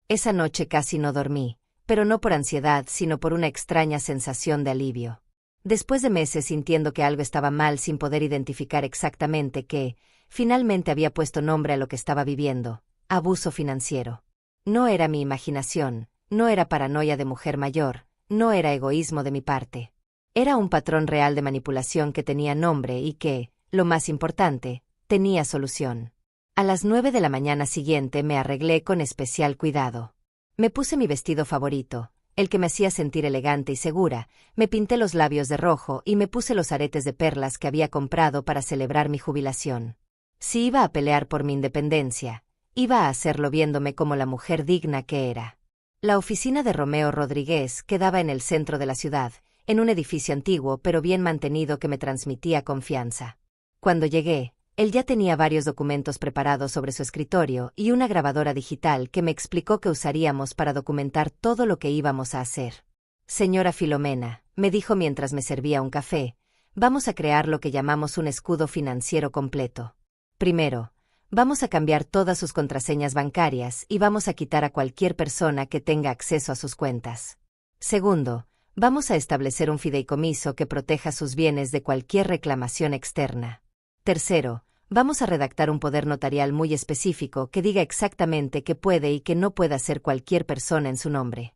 Esa noche casi no dormí, pero no por ansiedad sino por una extraña sensación de alivio. Después de meses sintiendo que algo estaba mal sin poder identificar exactamente qué, finalmente había puesto nombre a lo que estaba viviendo: abuso financiero. No era mi imaginación, no era paranoia de mujer mayor, no era egoísmo de mi parte. Era un patrón real de manipulación que tenía nombre y que, lo más importante, tenía solución. A las 9 de la mañana siguiente me arreglé con especial cuidado. Me puse mi vestido favorito, el que me hacía sentir elegante y segura, me pinté los labios de rojo y me puse los aretes de perlas que había comprado para celebrar mi jubilación. Si iba a pelear por mi independencia, iba a hacerlo viéndome como la mujer digna que era. La oficina de Romeo Rodríguez quedaba en el centro de la ciudad, en un edificio antiguo pero bien mantenido que me transmitía confianza. Cuando llegué, él ya tenía varios documentos preparados sobre su escritorio y una grabadora digital que me explicó que usaríamos para documentar todo lo que íbamos a hacer. «Señora Filomena», me dijo mientras me servía un café, «vamos a crear lo que llamamos un escudo financiero completo. Primero, vamos a cambiar todas sus contraseñas bancarias y vamos a quitar a cualquier persona que tenga acceso a sus cuentas. Segundo, vamos a establecer un fideicomiso que proteja sus bienes de cualquier reclamación externa. Tercero, vamos a redactar un poder notarial muy específico que diga exactamente qué puede y qué no puede hacer cualquier persona en su nombre».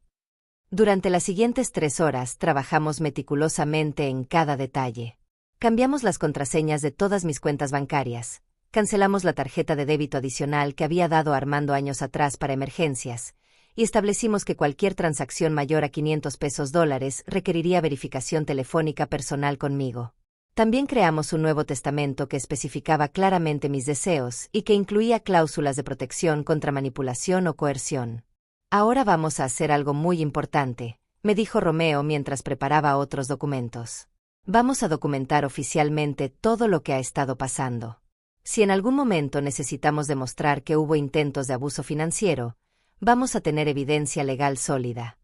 Durante las siguientes 3 horas trabajamos meticulosamente en cada detalle. Cambiamos las contraseñas de todas mis cuentas bancarias. Cancelamos la tarjeta de débito adicional que había dado Armando años atrás para emergencias, y establecimos que cualquier transacción mayor a $500 requeriría verificación telefónica personal conmigo. También creamos un nuevo testamento que especificaba claramente mis deseos y que incluía cláusulas de protección contra manipulación o coerción. «Ahora vamos a hacer algo muy importante», me dijo Romeo mientras preparaba otros documentos. «Vamos a documentar oficialmente todo lo que ha estado pasando. Si en algún momento necesitamos demostrar que hubo intentos de abuso financiero, vamos a tener evidencia legal sólida».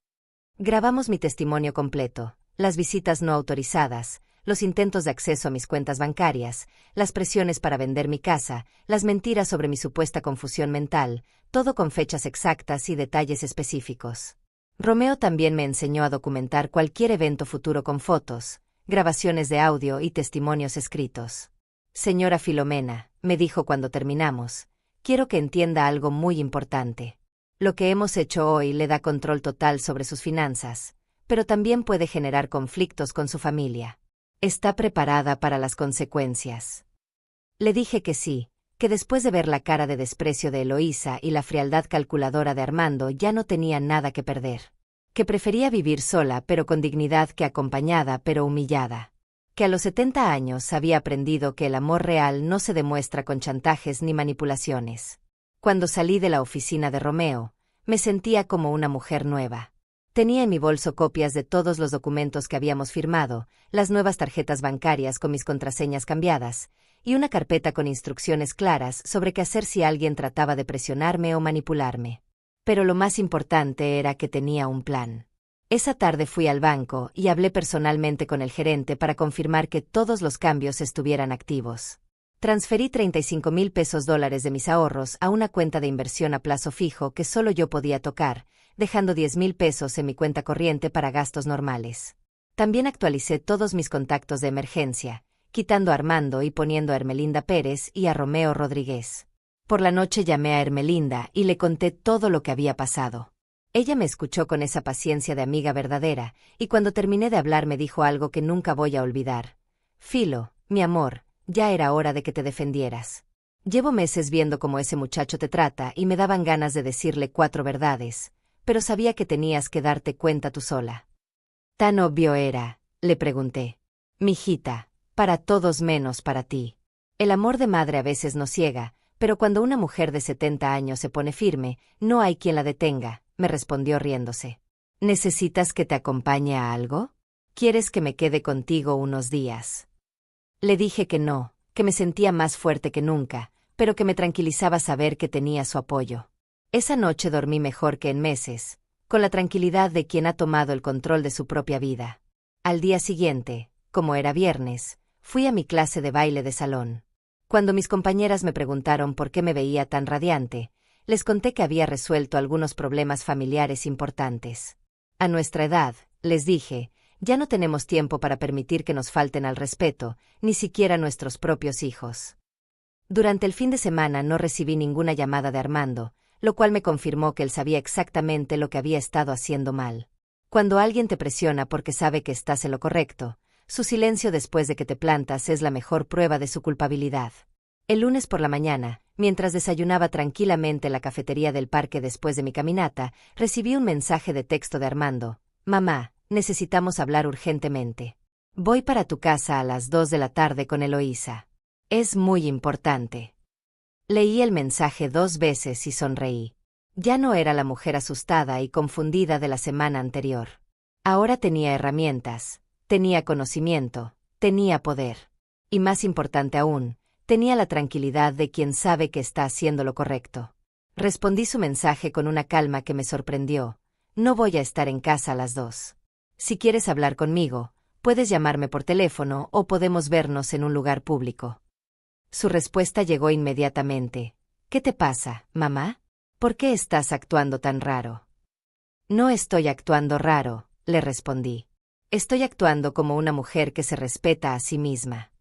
Grabamos mi testimonio completo, las visitas no autorizadas, los intentos de acceso a mis cuentas bancarias, las presiones para vender mi casa, las mentiras sobre mi supuesta confusión mental, todo con fechas exactas y detalles específicos. Romeo también me enseñó a documentar cualquier evento futuro con fotos, grabaciones de audio y testimonios escritos. «Señora Filomena», me dijo cuando terminamos, «quiero que entienda algo muy importante. Lo que hemos hecho hoy le da control total sobre sus finanzas, pero también puede generar conflictos con su familia. ¿Está preparada para las consecuencias?». Le dije que sí, que después de ver la cara de desprecio de Eloísa y la frialdad calculadora de Armando ya no tenía nada que perder. Que prefería vivir sola pero con dignidad que acompañada pero humillada. Que a los 70 años había aprendido que el amor real no se demuestra con chantajes ni manipulaciones. Cuando salí de la oficina de Romeo, me sentía como una mujer nueva. Tenía en mi bolso copias de todos los documentos que habíamos firmado, las nuevas tarjetas bancarias con mis contraseñas cambiadas, y una carpeta con instrucciones claras sobre qué hacer si alguien trataba de presionarme o manipularme. Pero lo más importante era que tenía un plan. Esa tarde fui al banco y hablé personalmente con el gerente para confirmar que todos los cambios estuvieran activos. Transferí 35,000 pesos dólares de mis ahorros a una cuenta de inversión a plazo fijo que solo yo podía tocar, dejando 10,000 pesos en mi cuenta corriente para gastos normales. También actualicé todos mis contactos de emergencia, quitando a Armando y poniendo a Hermelinda Pérez y a Romeo Rodríguez. Por la noche llamé a Hermelinda y le conté todo lo que había pasado. Ella me escuchó con esa paciencia de amiga verdadera, y cuando terminé de hablar me dijo algo que nunca voy a olvidar. Filo, mi amor, ya era hora de que te defendieras. Llevo meses viendo cómo ese muchacho te trata y me daban ganas de decirle 4 verdades, pero sabía que tenías que darte cuenta tú sola. ¿Tan obvio era?, le pregunté. Mijita, para todos menos para ti. El amor de madre a veces nos ciega, pero cuando una mujer de 70 años se pone firme, no hay quien la detenga, me respondió riéndose. ¿Necesitas que te acompañe a algo? ¿Quieres que me quede contigo unos días? Le dije que no, que me sentía más fuerte que nunca, pero que me tranquilizaba saber que tenía su apoyo. Esa noche dormí mejor que en meses, con la tranquilidad de quien ha tomado el control de su propia vida. Al día siguiente, como era viernes, fui a mi clase de baile de salón. Cuando mis compañeras me preguntaron por qué me veía tan radiante, les conté que había resuelto algunos problemas familiares importantes. A nuestra edad, les dije, ya no tenemos tiempo para permitir que nos falten al respeto, ni siquiera nuestros propios hijos. Durante el fin de semana no recibí ninguna llamada de Armando, lo cual me confirmó que él sabía exactamente lo que había estado haciendo mal. Cuando alguien te presiona porque sabe que estás en lo correcto, su silencio después de que te plantas es la mejor prueba de su culpabilidad. El lunes por la mañana, mientras desayunaba tranquilamente en la cafetería del parque después de mi caminata, recibí un mensaje de texto de Armando. Mamá, necesitamos hablar urgentemente. Voy para tu casa a las 2 de la tarde con Eloísa. Es muy importante. Leí el mensaje 2 veces y sonreí. Ya no era la mujer asustada y confundida de la semana anterior. Ahora tenía herramientas, tenía conocimiento, tenía poder. Y más importante aún, tenía la tranquilidad de quien sabe que está haciendo lo correcto. Respondí su mensaje con una calma que me sorprendió. No voy a estar en casa a las 2. Si quieres hablar conmigo, puedes llamarme por teléfono o podemos vernos en un lugar público. Su respuesta llegó inmediatamente. ¿Qué te pasa, mamá? ¿Por qué estás actuando tan raro? No estoy actuando raro, le respondí. Estoy actuando como una mujer que se respeta a sí misma.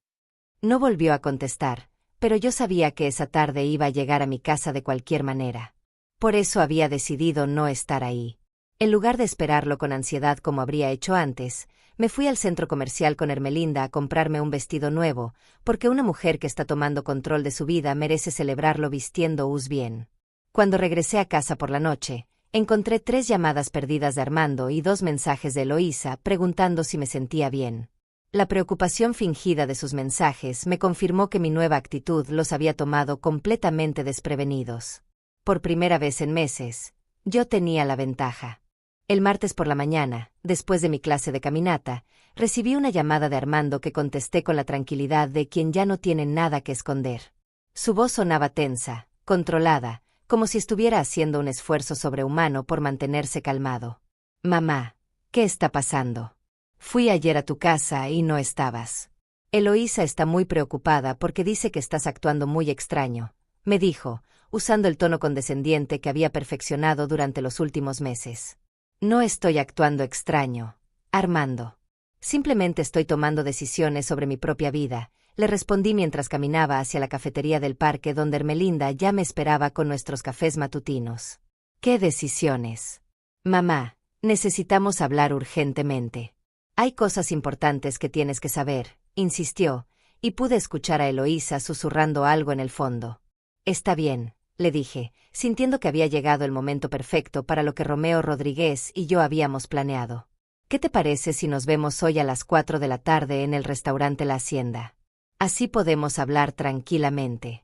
No volvió a contestar, pero yo sabía que esa tarde iba a llegar a mi casa de cualquier manera. Por eso había decidido no estar ahí. En lugar de esperarlo con ansiedad como habría hecho antes, me fui al centro comercial con Hermelinda a comprarme un vestido nuevo, porque una mujer que está tomando control de su vida merece celebrarlo vistiendo bien. Cuando regresé a casa por la noche, encontré 3 llamadas perdidas de Armando y 2 mensajes de Eloísa preguntando si me sentía bien. La preocupación fingida de sus mensajes me confirmó que mi nueva actitud los había tomado completamente desprevenidos. Por primera vez en meses, yo tenía la ventaja. El martes por la mañana, después de mi clase de caminata, recibí una llamada de Armando que contesté con la tranquilidad de quien ya no tiene nada que esconder. Su voz sonaba tensa, controlada, como si estuviera haciendo un esfuerzo sobrehumano por mantenerse calmado. Mamá, ¿qué está pasando? Fui ayer a tu casa y no estabas. Eloísa está muy preocupada porque dice que estás actuando muy extraño, me dijo, usando el tono condescendiente que había perfeccionado durante los últimos meses. No estoy actuando extraño, Armando. Simplemente estoy tomando decisiones sobre mi propia vida, le respondí mientras caminaba hacia la cafetería del parque donde Hermelinda ya me esperaba con nuestros cafés matutinos. ¿Qué decisiones? Mamá, necesitamos hablar urgentemente. Hay cosas importantes que tienes que saber, insistió, y pude escuchar a Eloísa susurrando algo en el fondo. Está bien, le dije, sintiendo que había llegado el momento perfecto para lo que Romeo Rodríguez y yo habíamos planeado. ¿Qué te parece si nos vemos hoy a las 4 de la tarde en el restaurante La Hacienda? Así podemos hablar tranquilamente.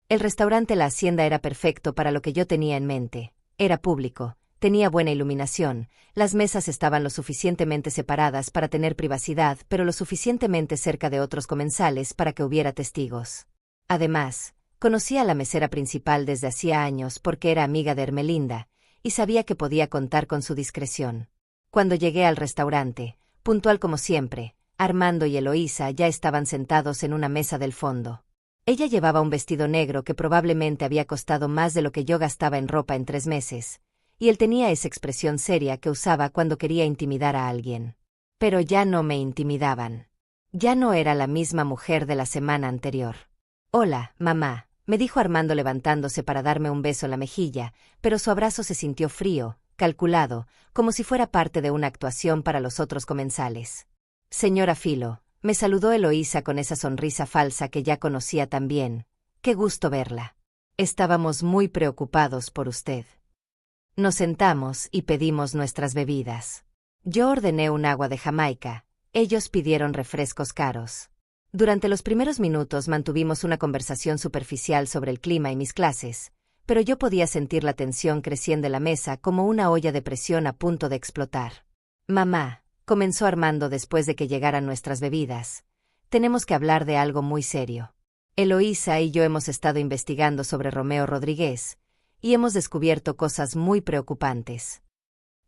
El restaurante La Hacienda era perfecto para lo que yo tenía en mente. Era público, tenía buena iluminación, las mesas estaban lo suficientemente separadas para tener privacidad, pero lo suficientemente cerca de otros comensales para que hubiera testigos. Además, conocía a la mesera principal desde hacía años porque era amiga de Hermelinda, y sabía que podía contar con su discreción. Cuando llegué al restaurante, puntual como siempre, Armando y Eloísa ya estaban sentados en una mesa del fondo. Ella llevaba un vestido negro que probablemente había costado más de lo que yo gastaba en ropa en 3 meses, y él tenía esa expresión seria que usaba cuando quería intimidar a alguien. Pero ya no me intimidaban. Ya no era la misma mujer de la semana anterior. «Hola, mamá», me dijo Armando levantándose para darme un beso en la mejilla, pero su abrazo se sintió frío, calculado, como si fuera parte de una actuación para los otros comensales. «Señora Filo», me saludó Eloísa con esa sonrisa falsa que ya conocía tan bien. «Qué gusto verla. Estábamos muy preocupados por usted». Nos sentamos y pedimos nuestras bebidas. Yo ordené un agua de Jamaica, ellos pidieron refrescos caros. Durante los primeros minutos mantuvimos una conversación superficial sobre el clima y mis clases, pero yo podía sentir la tensión creciendo en la mesa como una olla de presión a punto de explotar. «Mamá», comenzó Armando después de que llegaran nuestras bebidas, «tenemos que hablar de algo muy serio. Eloísa y yo hemos estado investigando sobre Romeo Rodríguez, y hemos descubierto cosas muy preocupantes».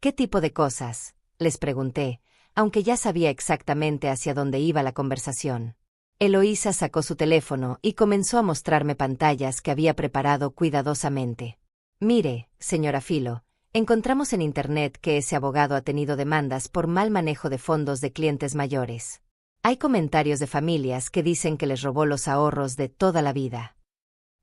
«¿Qué tipo de cosas?», les pregunté, aunque ya sabía exactamente hacia dónde iba la conversación. Eloísa sacó su teléfono y comenzó a mostrarme pantallas que había preparado cuidadosamente. «Mire, señora Filo, encontramos en Internet que ese abogado ha tenido demandas por mal manejo de fondos de clientes mayores. Hay comentarios de familias que dicen que les robó los ahorros de toda la vida».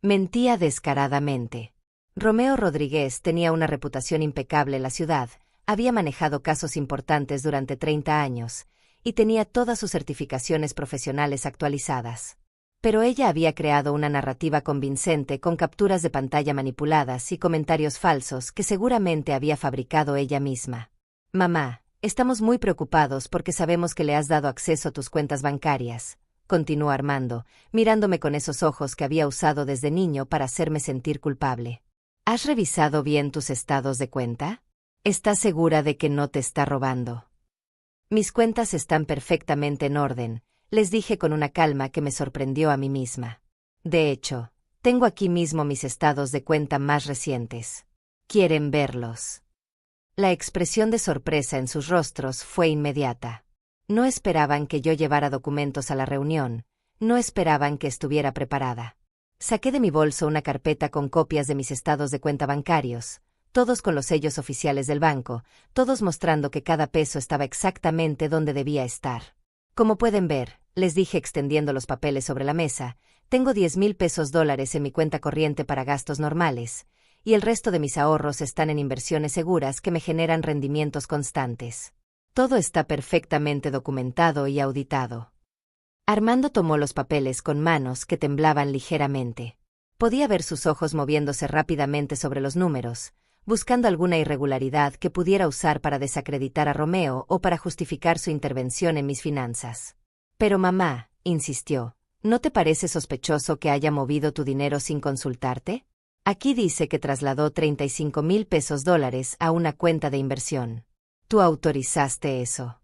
Mentía descaradamente. Romeo Rodríguez tenía una reputación impecable en la ciudad, había manejado casos importantes durante 30 años, y tenía todas sus certificaciones profesionales actualizadas. Pero ella había creado una narrativa convincente con capturas de pantalla manipuladas y comentarios falsos que seguramente había fabricado ella misma. «Mamá, estamos muy preocupados porque sabemos que le has dado acceso a tus cuentas bancarias», continuó Armando, mirándome con esos ojos que había usado desde niño para hacerme sentir culpable. «¿Has revisado bien tus estados de cuenta? ¿Estás segura de que no te está robando?» «Mis cuentas están perfectamente en orden», les dije con una calma que me sorprendió a mí misma. «De hecho, tengo aquí mismo mis estados de cuenta más recientes. ¿Quieren verlos?». La expresión de sorpresa en sus rostros fue inmediata. No esperaban que yo llevara documentos a la reunión, no esperaban que estuviera preparada. Saqué de mi bolso una carpeta con copias de mis estados de cuenta bancarios, todos con los sellos oficiales del banco, todos mostrando que cada peso estaba exactamente donde debía estar. «Como pueden ver», les dije extendiendo los papeles sobre la mesa, «tengo $10,000 en mi cuenta corriente para gastos normales, y el resto de mis ahorros están en inversiones seguras que me generan rendimientos constantes. Todo está perfectamente documentado y auditado». Armando tomó los papeles con manos que temblaban ligeramente. Podía ver sus ojos moviéndose rápidamente sobre los números, buscando alguna irregularidad que pudiera usar para desacreditar a Romeo o para justificar su intervención en mis finanzas. «Pero mamá», insistió, «¿no te parece sospechoso que haya movido tu dinero sin consultarte? Aquí dice que trasladó $35,000 a una cuenta de inversión. ¿Tú autorizaste eso?».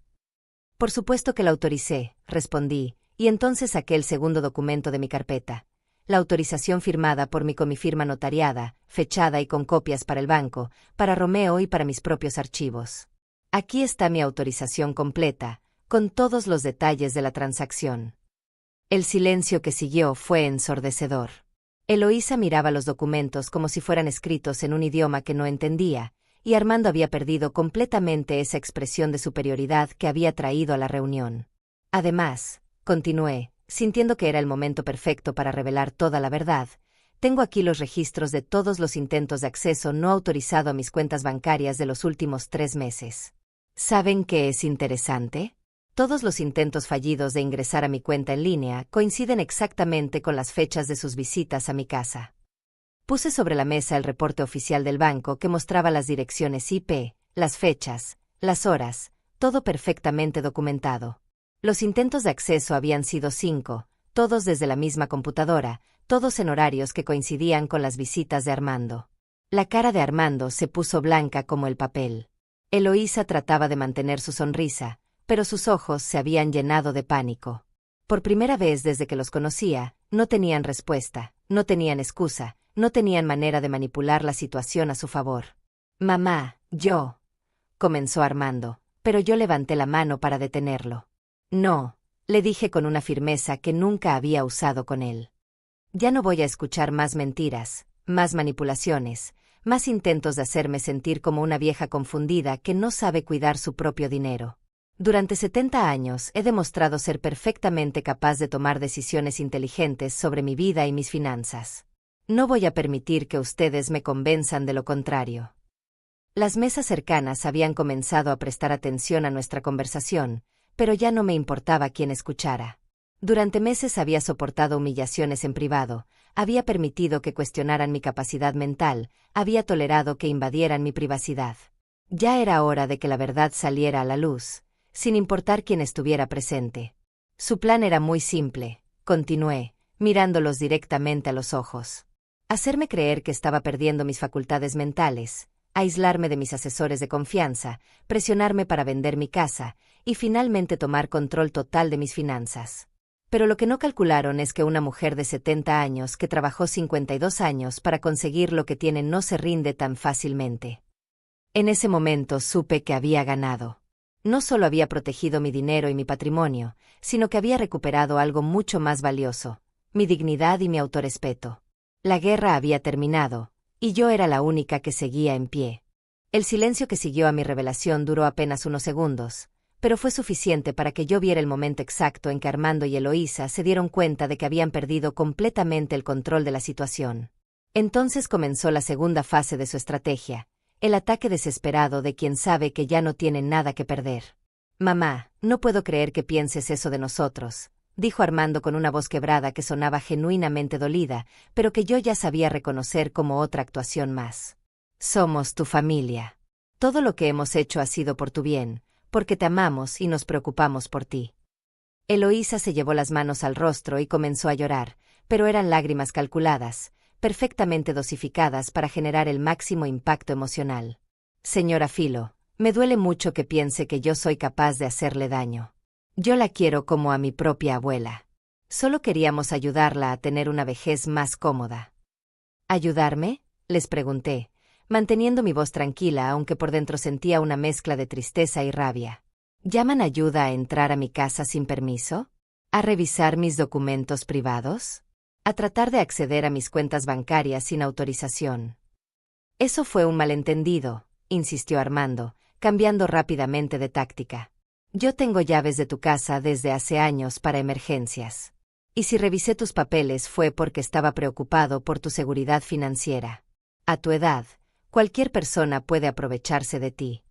«Por supuesto que la autoricé», respondí, y entonces saqué el segundo documento de mi carpeta. La autorización firmada por mí con mi firma notariada, fechada y con copias para el banco, para Romeo y para mis propios archivos. «Aquí está mi autorización completa, con todos los detalles de la transacción». El silencio que siguió fue ensordecedor. Eloísa miraba los documentos como si fueran escritos en un idioma que no entendía, y Armando había perdido completamente esa expresión de superioridad que había traído a la reunión. «Además», continué, sintiendo que era el momento perfecto para revelar toda la verdad, «tengo aquí los registros de todos los intentos de acceso no autorizado a mis cuentas bancarias de los últimos 3 meses. ¿Saben qué es interesante? Todos los intentos fallidos de ingresar a mi cuenta en línea coinciden exactamente con las fechas de sus visitas a mi casa. Puse sobre la mesa el reporte oficial del banco que mostraba las direcciones IP, las fechas, las horas, todo perfectamente documentado. Los intentos de acceso habían sido 5, todos desde la misma computadora, todos en horarios que coincidían con las visitas de Armando. La cara de Armando se puso blanca como el papel. Eloísa trataba de mantener su sonrisa, pero sus ojos se habían llenado de pánico. Por primera vez desde que los conocía, no tenían respuesta, no tenían excusa, no tenían manera de manipular la situación a su favor. «Mamá, yo», comenzó Armando, pero yo levanté la mano para detenerlo. «No», le dije con una firmeza que nunca había usado con él. «Ya no voy a escuchar más mentiras, más manipulaciones, más intentos de hacerme sentir como una vieja confundida que no sabe cuidar su propio dinero. Durante 70 años he demostrado ser perfectamente capaz de tomar decisiones inteligentes sobre mi vida y mis finanzas. No voy a permitir que ustedes me convenzan de lo contrario». Las mesas cercanas habían comenzado a prestar atención a nuestra conversación, pero ya no me importaba quién escuchara. Durante meses había soportado humillaciones en privado, había permitido que cuestionaran mi capacidad mental, había tolerado que invadieran mi privacidad. Ya era hora de que la verdad saliera a la luz, sin importar quién estuviera presente. Su plan era muy simple, continué, mirándolos directamente a los ojos. Hacerme creer que estaba perdiendo mis facultades mentales, aislarme de mis asesores de confianza, presionarme para vender mi casa, y finalmente tomar control total de mis finanzas. Pero lo que no calcularon es que una mujer de 70 años que trabajó 52 años para conseguir lo que tiene no se rinde tan fácilmente. En ese momento supe que había ganado. No solo había protegido mi dinero y mi patrimonio, sino que había recuperado algo mucho más valioso, mi dignidad y mi autorrespeto. La guerra había terminado, y yo era la única que seguía en pie. El silencio que siguió a mi revelación duró apenas unos segundos, pero fue suficiente para que yo viera el momento exacto en que Armando y Eloísa se dieron cuenta de que habían perdido completamente el control de la situación. Entonces comenzó la segunda fase de su estrategia, el ataque desesperado de quien sabe que ya no tiene nada que perder. «Mamá, no puedo creer que pienses eso de nosotros», dijo Armando con una voz quebrada que sonaba genuinamente dolida, pero que yo ya sabía reconocer como otra actuación más. «Somos tu familia. Todo lo que hemos hecho ha sido por tu bien, porque te amamos y nos preocupamos por ti». Eloísa se llevó las manos al rostro y comenzó a llorar, pero eran lágrimas calculadas, perfectamente dosificadas para generar el máximo impacto emocional. «Señora Filo, me duele mucho que piense que yo soy capaz de hacerle daño. Yo la quiero como a mi propia abuela. Solo queríamos ayudarla a tener una vejez más cómoda». «¿Ayudarme?», les pregunté, manteniendo mi voz tranquila aunque por dentro sentía una mezcla de tristeza y rabia. «¿Llaman ayuda a entrar a mi casa sin permiso? ¿A revisar mis documentos privados? ¿A tratar de acceder a mis cuentas bancarias sin autorización?» «Eso fue un malentendido», insistió Armando, cambiando rápidamente de táctica. «Yo tengo llaves de tu casa desde hace años para emergencias. Y si revisé tus papeles fue porque estaba preocupado por tu seguridad financiera. A tu edad, cualquier persona puede aprovecharse de ti».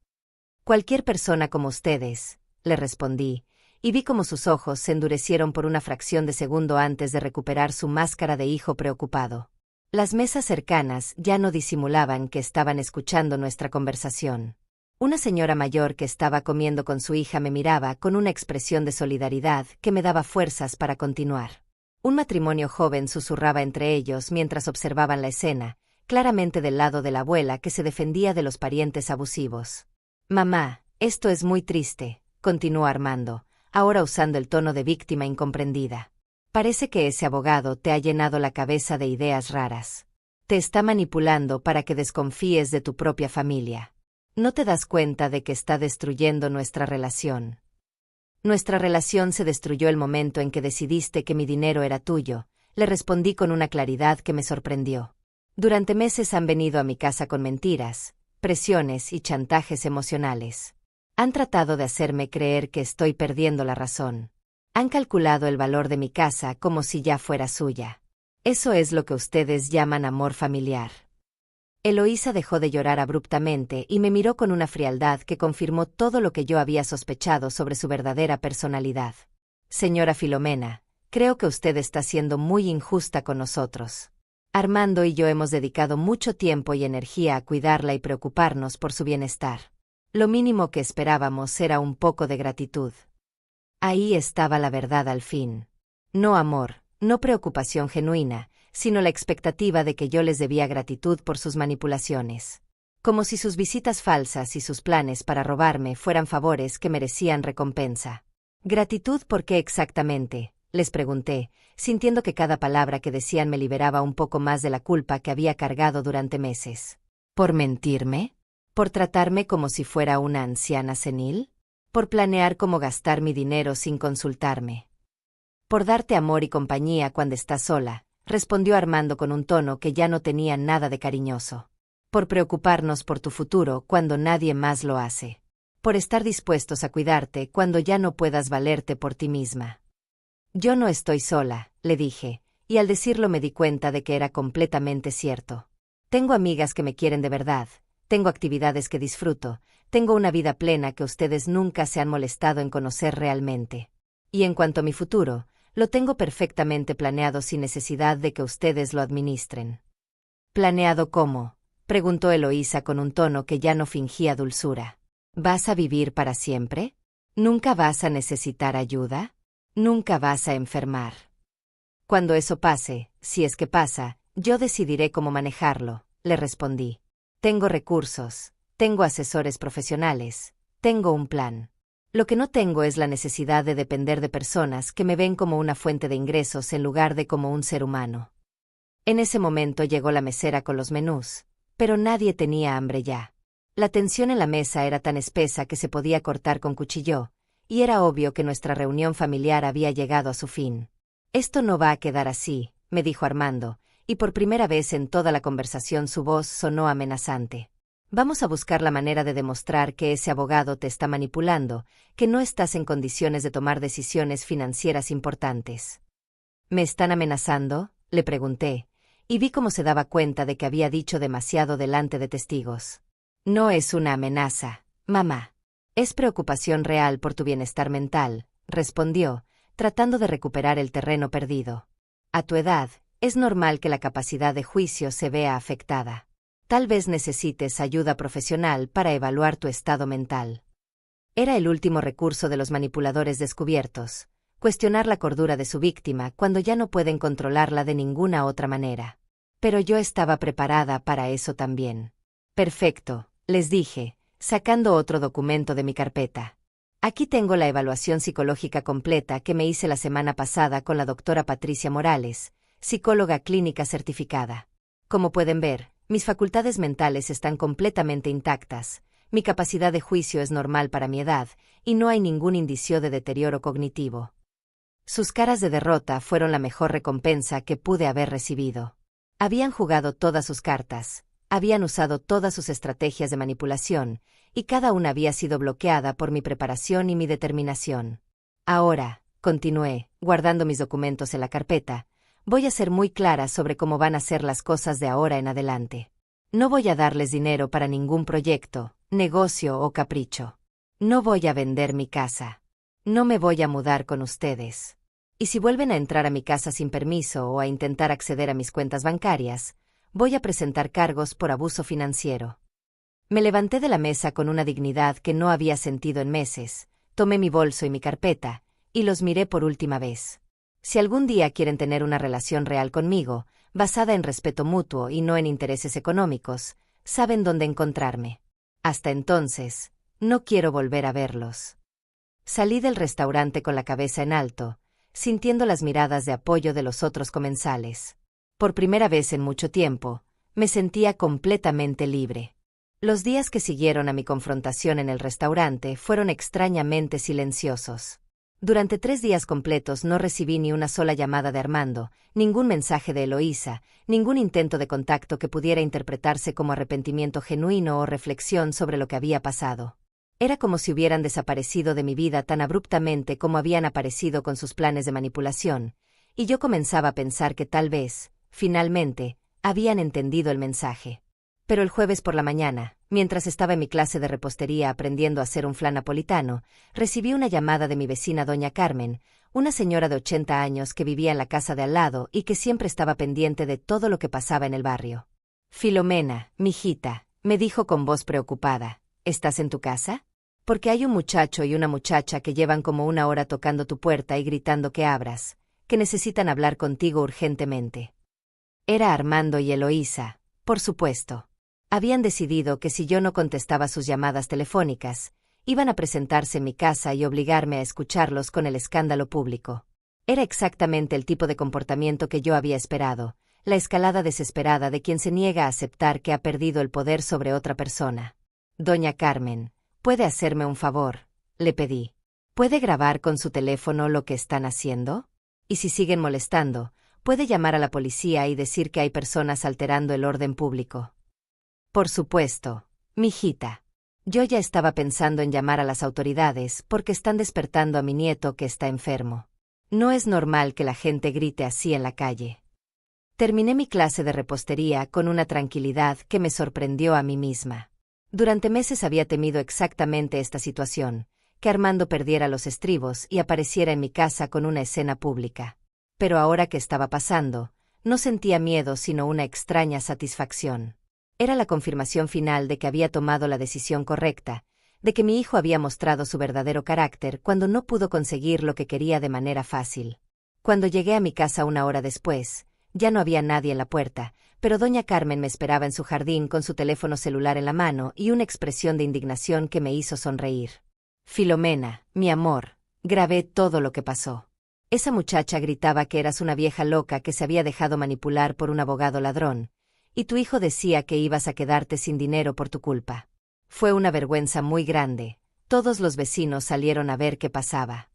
«Cualquier persona como ustedes», le respondí, y vi cómo sus ojos se endurecieron por una fracción de segundo antes de recuperar su máscara de hijo preocupado. Las mesas cercanas ya no disimulaban que estaban escuchando nuestra conversación. Una señora mayor que estaba comiendo con su hija me miraba con una expresión de solidaridad que me daba fuerzas para continuar. Un matrimonio joven susurraba entre ellos mientras observaban la escena, claramente del lado de la abuela que se defendía de los parientes abusivos. «Mamá, esto es muy triste», continuó Armando, ahora usando el tono de víctima incomprendida. «Parece que ese abogado te ha llenado la cabeza de ideas raras. Te está manipulando para que desconfíes de tu propia familia. ¿No te das cuenta de que está destruyendo nuestra relación? Nuestra relación se destruyó el momento en que decidiste que mi dinero era tuyo», le respondí con una claridad que me sorprendió. «Durante meses han venido a mi casa con mentiras, presiones y chantajes emocionales. Han tratado de hacerme creer que estoy perdiendo la razón. Han calculado el valor de mi casa como si ya fuera suya. Eso es lo que ustedes llaman amor familiar». Eloísa dejó de llorar abruptamente y me miró con una frialdad que confirmó todo lo que yo había sospechado sobre su verdadera personalidad. Señora Filomena, creo que usted está siendo muy injusta con nosotros. Armando y yo hemos dedicado mucho tiempo y energía a cuidarla y preocuparnos por su bienestar. Lo mínimo que esperábamos era un poco de gratitud. Ahí estaba la verdad al fin. No amor, no preocupación genuina, sino la expectativa de que yo les debía gratitud por sus manipulaciones. Como si sus visitas falsas y sus planes para robarme fueran favores que merecían recompensa. ¿Gratitud por qué exactamente?, les pregunté, sintiendo que cada palabra que decían me liberaba un poco más de la culpa que había cargado durante meses. ¿Por mentirme? ¿Por tratarme como si fuera una anciana senil? ¿Por planear cómo gastar mi dinero sin consultarme? Por darte amor y compañía cuando estás sola, respondió Armando con un tono que ya no tenía nada de cariñoso. Por preocuparnos por tu futuro cuando nadie más lo hace. Por estar dispuestos a cuidarte cuando ya no puedas valerte por ti misma. Yo no estoy sola, le dije, y al decirlo me di cuenta de que era completamente cierto. Tengo amigas que me quieren de verdad, tengo actividades que disfruto, tengo una vida plena que ustedes nunca se han molestado en conocer realmente. Y en cuanto a mi futuro, lo tengo perfectamente planeado sin necesidad de que ustedes lo administren. ¿Planeado cómo?, preguntó Eloísa con un tono que ya no fingía dulzura. ¿Vas a vivir para siempre? ¿Nunca vas a necesitar ayuda? ¿Nunca vas a enfermar? Cuando eso pase, si es que pasa, yo decidiré cómo manejarlo, le respondí. Tengo recursos, tengo asesores profesionales, tengo un plan. Lo que no tengo es la necesidad de depender de personas que me ven como una fuente de ingresos en lugar de como un ser humano. En ese momento llegó la mesera con los menús, pero nadie tenía hambre ya. La tensión en la mesa era tan espesa que se podía cortar con cuchillo, y era obvio que nuestra reunión familiar había llegado a su fin. Esto no va a quedar así, me dijo Armando, y por primera vez en toda la conversación su voz sonó amenazante. Vamos a buscar la manera de demostrar que ese abogado te está manipulando, que no estás en condiciones de tomar decisiones financieras importantes. ¿Me están amenazando?, le pregunté, y vi cómo se daba cuenta de que había dicho demasiado delante de testigos. No es una amenaza, mamá. Es preocupación real por tu bienestar mental, respondió, tratando de recuperar el terreno perdido. A tu edad, es normal que la capacidad de juicio se vea afectada. Tal vez necesites ayuda profesional para evaluar tu estado mental. Era el último recurso de los manipuladores descubiertos, cuestionar la cordura de su víctima cuando ya no pueden controlarla de ninguna otra manera. Pero yo estaba preparada para eso también. Perfecto, les dije, sacando otro documento de mi carpeta. Aquí tengo la evaluación psicológica completa que me hice la semana pasada con la doctora Patricia Morales, psicóloga clínica certificada. Como pueden ver, mis facultades mentales están completamente intactas, mi capacidad de juicio es normal para mi edad, y no hay ningún indicio de deterioro cognitivo. Sus caras de derrota fueron la mejor recompensa que pude haber recibido. Habían jugado todas sus cartas, habían usado todas sus estrategias de manipulación, y cada una había sido bloqueada por mi preparación y mi determinación. Ahora, continué, guardando mis documentos en la carpeta, voy a ser muy clara sobre cómo van a ser las cosas de ahora en adelante. No voy a darles dinero para ningún proyecto, negocio o capricho. No voy a vender mi casa. No me voy a mudar con ustedes. Y si vuelven a entrar a mi casa sin permiso o a intentar acceder a mis cuentas bancarias, voy a presentar cargos por abuso financiero. Me levanté de la mesa con una dignidad que no había sentido en meses, tomé mi bolso y mi carpeta, y los miré por última vez. Si algún día quieren tener una relación real conmigo, basada en respeto mutuo y no en intereses económicos, saben dónde encontrarme. Hasta entonces, no quiero volver a verlos. Salí del restaurante con la cabeza en alto, sintiendo las miradas de apoyo de los otros comensales. Por primera vez en mucho tiempo, me sentía completamente libre. Los días que siguieron a mi confrontación en el restaurante fueron extrañamente silenciosos. Durante 3 días completos no recibí ni una sola llamada de Armando, ningún mensaje de Eloísa, ningún intento de contacto que pudiera interpretarse como arrepentimiento genuino o reflexión sobre lo que había pasado. Era como si hubieran desaparecido de mi vida tan abruptamente como habían aparecido con sus planes de manipulación, y yo comenzaba a pensar que tal vez, finalmente, habían entendido el mensaje. Pero el jueves por la mañana, mientras estaba en mi clase de repostería aprendiendo a hacer un flan napolitano, recibí una llamada de mi vecina doña Carmen, una señora de 80 años que vivía en la casa de al lado y que siempre estaba pendiente de todo lo que pasaba en el barrio. Filomena, mijita, me dijo con voz preocupada, ¿estás en tu casa? Porque hay un muchacho y una muchacha que llevan como una hora tocando tu puerta y gritando que abras, que necesitan hablar contigo urgentemente. Era Armando y Eloísa, por supuesto. Habían decidido que si yo no contestaba sus llamadas telefónicas, iban a presentarse en mi casa y obligarme a escucharlos con el escándalo público. Era exactamente el tipo de comportamiento que yo había esperado, la escalada desesperada de quien se niega a aceptar que ha perdido el poder sobre otra persona. Doña Carmen, ¿puede hacerme un favor?, le pedí. ¿Puede grabar con su teléfono lo que están haciendo? Y si siguen molestando, puede llamar a la policía y decir que hay personas alterando el orden público. Por supuesto, mijita. Yo ya estaba pensando en llamar a las autoridades porque están despertando a mi nieto que está enfermo. No es normal que la gente grite así en la calle. Terminé mi clase de repostería con una tranquilidad que me sorprendió a mí misma. Durante meses había temido exactamente esta situación, que Armando perdiera los estribos y apareciera en mi casa con una escena pública. Pero ahora que estaba pasando, no sentía miedo sino una extraña satisfacción. Era la confirmación final de que había tomado la decisión correcta, de que mi hijo había mostrado su verdadero carácter cuando no pudo conseguir lo que quería de manera fácil. Cuando llegué a mi casa una hora después, ya no había nadie en la puerta, pero doña Carmen me esperaba en su jardín con su teléfono celular en la mano y una expresión de indignación que me hizo sonreír. Filomena, mi amor, grabé todo lo que pasó. Esa muchacha gritaba que eras una vieja loca que se había dejado manipular por un abogado ladrón, y tu hijo decía que ibas a quedarte sin dinero por tu culpa. Fue una vergüenza muy grande. Todos los vecinos salieron a ver qué pasaba.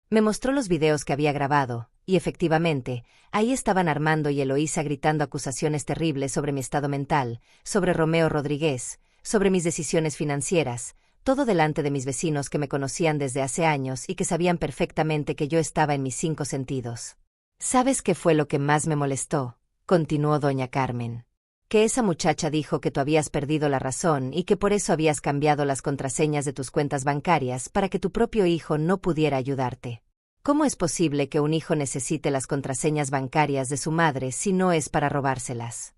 Me mostró los videos que había grabado, y efectivamente, ahí estaban Armando y Eloísa gritando acusaciones terribles sobre mi estado mental, sobre Romeo Rodríguez, sobre mis decisiones financieras, todo delante de mis vecinos que me conocían desde hace años y que sabían perfectamente que yo estaba en mis 5 sentidos. ¿Sabes qué fue lo que más me molestó?, continuó doña Carmen. Que esa muchacha dijo que tú habías perdido la razón y que por eso habías cambiado las contraseñas de tus cuentas bancarias para que tu propio hijo no pudiera ayudarte. ¿Cómo es posible que un hijo necesite las contraseñas bancarias de su madre si no es para robárselas?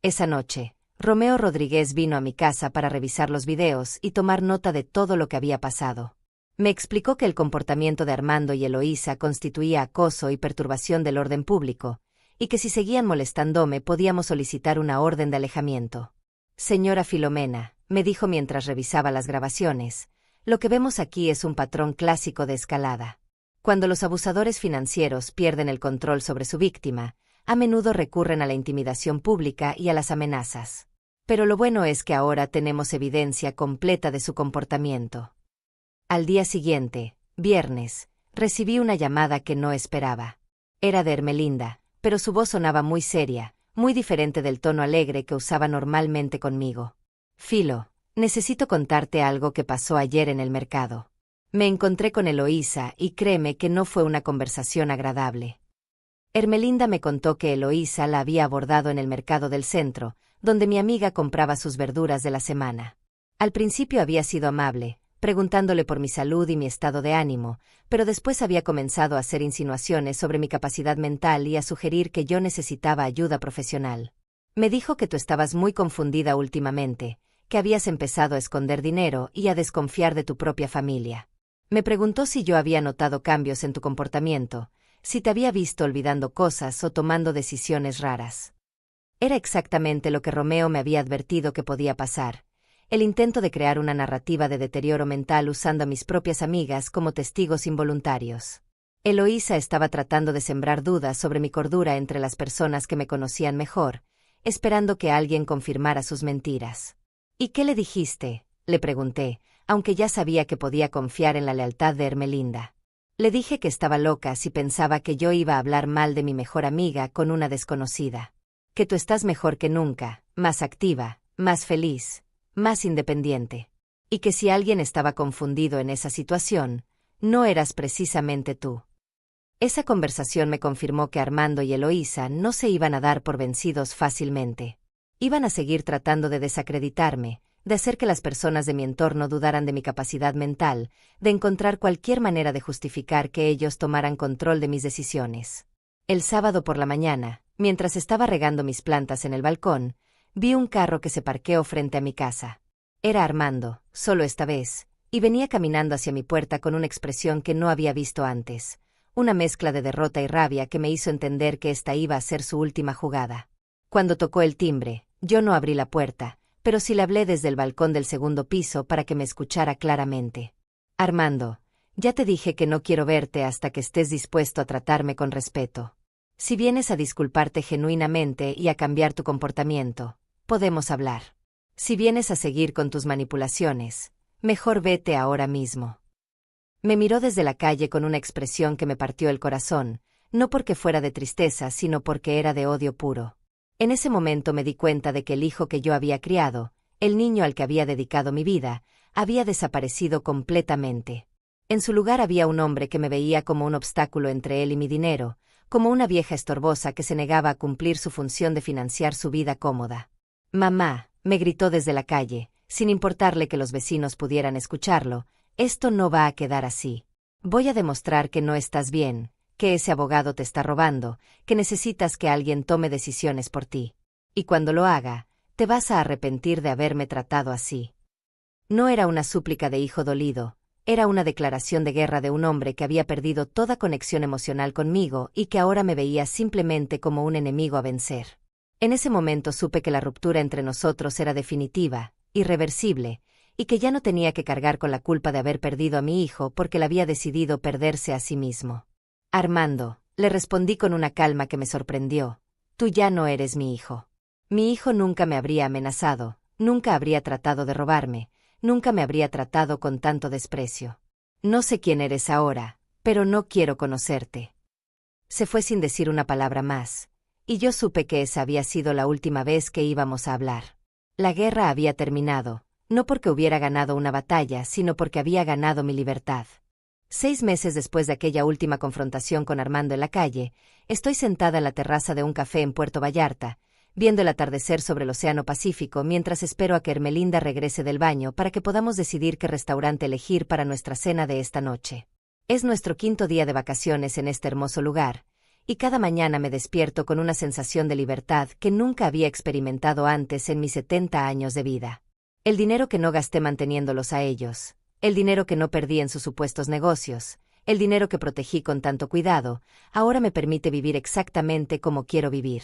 Esa noche, Romeo Rodríguez vino a mi casa para revisar los videos y tomar nota de todo lo que había pasado. Me explicó que el comportamiento de Armando y Eloísa constituía acoso y perturbación del orden público, y que si seguían molestándome podíamos solicitar una orden de alejamiento. Señora Filomena, me dijo mientras revisaba las grabaciones, lo que vemos aquí es un patrón clásico de escalada. Cuando los abusadores financieros pierden el control sobre su víctima, a menudo recurren a la intimidación pública y a las amenazas. Pero lo bueno es que ahora tenemos evidencia completa de su comportamiento. Al día siguiente, viernes, recibí una llamada que no esperaba. Era de Ermelinda, pero su voz sonaba muy seria, muy diferente del tono alegre que usaba normalmente conmigo. Filo, necesito contarte algo que pasó ayer en el mercado. Me encontré con Eloísa y créeme que no fue una conversación agradable. Ermelinda me contó que Eloísa la había abordado en el mercado del centro, donde mi amiga compraba sus verduras de la semana. Al principio había sido amable, preguntándole por mi salud y mi estado de ánimo, pero después había comenzado a hacer insinuaciones sobre mi capacidad mental y a sugerir que yo necesitaba ayuda profesional. Me dijo que tú estabas muy confundida últimamente, que habías empezado a esconder dinero y a desconfiar de tu propia familia. Me preguntó si yo había notado cambios en tu comportamiento, si te había visto olvidando cosas o tomando decisiones raras. Era exactamente lo que Romeo me había advertido que podía pasar. El intento de crear una narrativa de deterioro mental usando a mis propias amigas como testigos involuntarios. Eloísa estaba tratando de sembrar dudas sobre mi cordura entre las personas que me conocían mejor, esperando que alguien confirmara sus mentiras. ¿Y qué le dijiste?, le pregunté, aunque ya sabía que podía confiar en la lealtad de Ermelinda. Le dije que estaba loca si pensaba que yo iba a hablar mal de mi mejor amiga con una desconocida. Que tú estás mejor que nunca, más activa, más feliz, más independiente. Y que si alguien estaba confundido en esa situación, no eras precisamente tú. Esa conversación me confirmó que Armando y Eloísa no se iban a dar por vencidos fácilmente. Iban a seguir tratando de desacreditarme, de hacer que las personas de mi entorno dudaran de mi capacidad mental, de encontrar cualquier manera de justificar que ellos tomaran control de mis decisiones. El sábado por la mañana, mientras estaba regando mis plantas en el balcón, vi un carro que se parqueó frente a mi casa. Era Armando, solo esta vez, y venía caminando hacia mi puerta con una expresión que no había visto antes, una mezcla de derrota y rabia que me hizo entender que esta iba a ser su última jugada. Cuando tocó el timbre, yo no abrí la puerta, pero sí le hablé desde el balcón del segundo piso para que me escuchara claramente. Armando, ya te dije que no quiero verte hasta que estés dispuesto a tratarme con respeto. Si vienes a disculparte genuinamente y a cambiar tu comportamiento, podemos hablar. Si vienes a seguir con tus manipulaciones, mejor vete ahora mismo. Me miró desde la calle con una expresión que me partió el corazón, no porque fuera de tristeza, sino porque era de odio puro. En ese momento me di cuenta de que el hijo que yo había criado, el niño al que había dedicado mi vida, había desaparecido completamente. En su lugar había un hombre que me veía como un obstáculo entre él y mi dinero, como una vieja estorbosa que se negaba a cumplir su función de financiar su vida cómoda. «Mamá», me gritó desde la calle, sin importarle que los vecinos pudieran escucharlo, «esto no va a quedar así. Voy a demostrar que no estás bien, que ese abogado te está robando, que necesitas que alguien tome decisiones por ti. Y cuando lo haga, te vas a arrepentir de haberme tratado así». No era una súplica de hijo dolido, era una declaración de guerra de un hombre que había perdido toda conexión emocional conmigo y que ahora me veía simplemente como un enemigo a vencer. En ese momento supe que la ruptura entre nosotros era definitiva, irreversible, y que ya no tenía que cargar con la culpa de haber perdido a mi hijo porque él había decidido perderse a sí mismo. «Armando», le respondí con una calma que me sorprendió, «tú ya no eres mi hijo. Mi hijo nunca me habría amenazado, nunca habría tratado de robarme, nunca me habría tratado con tanto desprecio. No sé quién eres ahora, pero no quiero conocerte». Se fue sin decir una palabra más, y yo supe que esa había sido la última vez que íbamos a hablar. La guerra había terminado, no porque hubiera ganado una batalla, sino porque había ganado mi libertad. 6 meses después de aquella última confrontación con Armando en la calle, estoy sentada en la terraza de un café en Puerto Vallarta, viendo el atardecer sobre el Océano Pacífico mientras espero a que Ermelinda regrese del baño para que podamos decidir qué restaurante elegir para nuestra cena de esta noche. Es nuestro 5.º día de vacaciones en este hermoso lugar, y cada mañana me despierto con una sensación de libertad que nunca había experimentado antes en mis 70 años de vida. El dinero que no gasté manteniéndolos a ellos, el dinero que no perdí en sus supuestos negocios, el dinero que protegí con tanto cuidado, ahora me permite vivir exactamente como quiero vivir.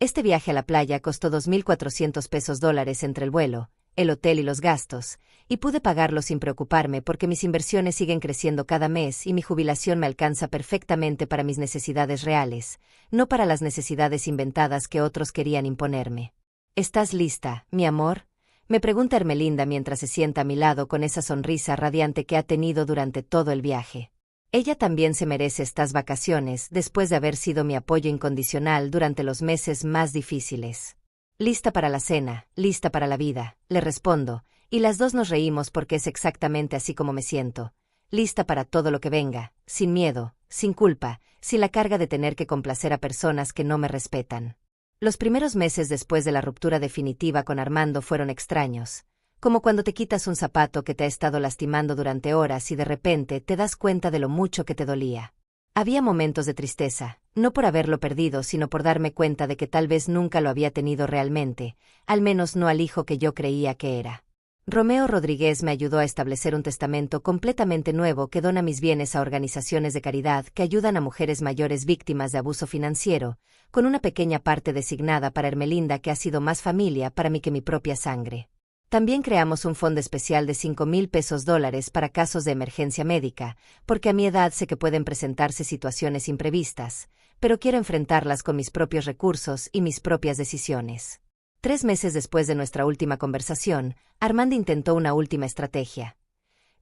Este viaje a la playa costó $2.400 entre el vuelo, el hotel y los gastos, y pude pagarlo sin preocuparme porque mis inversiones siguen creciendo cada mes y mi jubilación me alcanza perfectamente para mis necesidades reales, no para las necesidades inventadas que otros querían imponerme. ¿Estás lista, mi amor?, me pregunta Ermelinda mientras se sienta a mi lado con esa sonrisa radiante que ha tenido durante todo el viaje. Ella también se merece estas vacaciones después de haber sido mi apoyo incondicional durante los meses más difíciles. «Lista para la cena, lista para la vida», le respondo, y las dos nos reímos porque es exactamente así como me siento. Lista para todo lo que venga, sin miedo, sin culpa, sin la carga de tener que complacer a personas que no me respetan. Los primeros meses después de la ruptura definitiva con Armando fueron extraños, como cuando te quitas un zapato que te ha estado lastimando durante horas y de repente te das cuenta de lo mucho que te dolía. Había momentos de tristeza, no por haberlo perdido, sino por darme cuenta de que tal vez nunca lo había tenido realmente, al menos no al hijo que yo creía que era. Romeo Rodríguez me ayudó a establecer un testamento completamente nuevo que dona mis bienes a organizaciones de caridad que ayudan a mujeres mayores víctimas de abuso financiero, con una pequeña parte designada para Ermelinda que ha sido más familia para mí que mi propia sangre. También creamos un fondo especial de $5,000 para casos de emergencia médica, porque a mi edad sé que pueden presentarse situaciones imprevistas, pero quiero enfrentarlas con mis propios recursos y mis propias decisiones. 3 meses después de nuestra última conversación, Armando intentó una última estrategia.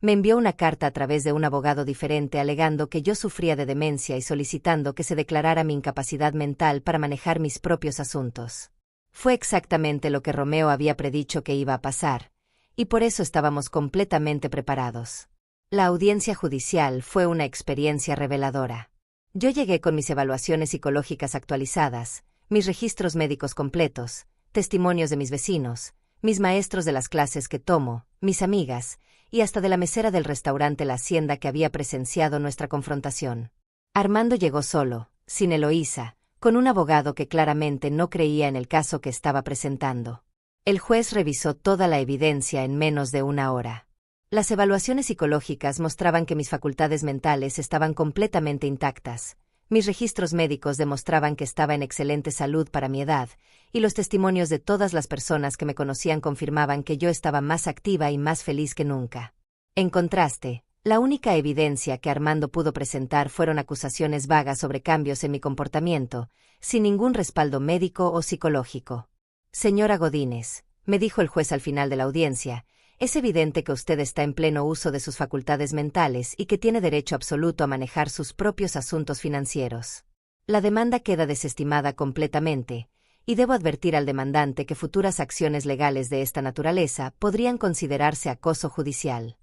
Me envió una carta a través de un abogado diferente alegando que yo sufría de demencia y solicitando que se declarara mi incapacidad mental para manejar mis propios asuntos. Fue exactamente lo que Romeo había predicho que iba a pasar, y por eso estábamos completamente preparados. La audiencia judicial fue una experiencia reveladora. Yo llegué con mis evaluaciones psicológicas actualizadas, mis registros médicos completos, testimonios de mis vecinos, mis maestros de las clases que tomo, mis amigas, y hasta de la mesera del restaurante La Hacienda que había presenciado nuestra confrontación. Armando llegó solo, sin Eloísa, con un abogado que claramente no creía en el caso que estaba presentando. El juez revisó toda la evidencia en menos de una hora. Las evaluaciones psicológicas mostraban que mis facultades mentales estaban completamente intactas. Mis registros médicos demostraban que estaba en excelente salud para mi edad, y los testimonios de todas las personas que me conocían confirmaban que yo estaba más activa y más feliz que nunca. En contraste, la única evidencia que Armando pudo presentar fueron acusaciones vagas sobre cambios en mi comportamiento, sin ningún respaldo médico o psicológico. Señora Godínez, me dijo el juez al final de la audiencia, es evidente que usted está en pleno uso de sus facultades mentales y que tiene derecho absoluto a manejar sus propios asuntos financieros. La demanda queda desestimada completamente, y debo advertir al demandante que futuras acciones legales de esta naturaleza podrían considerarse acoso judicial.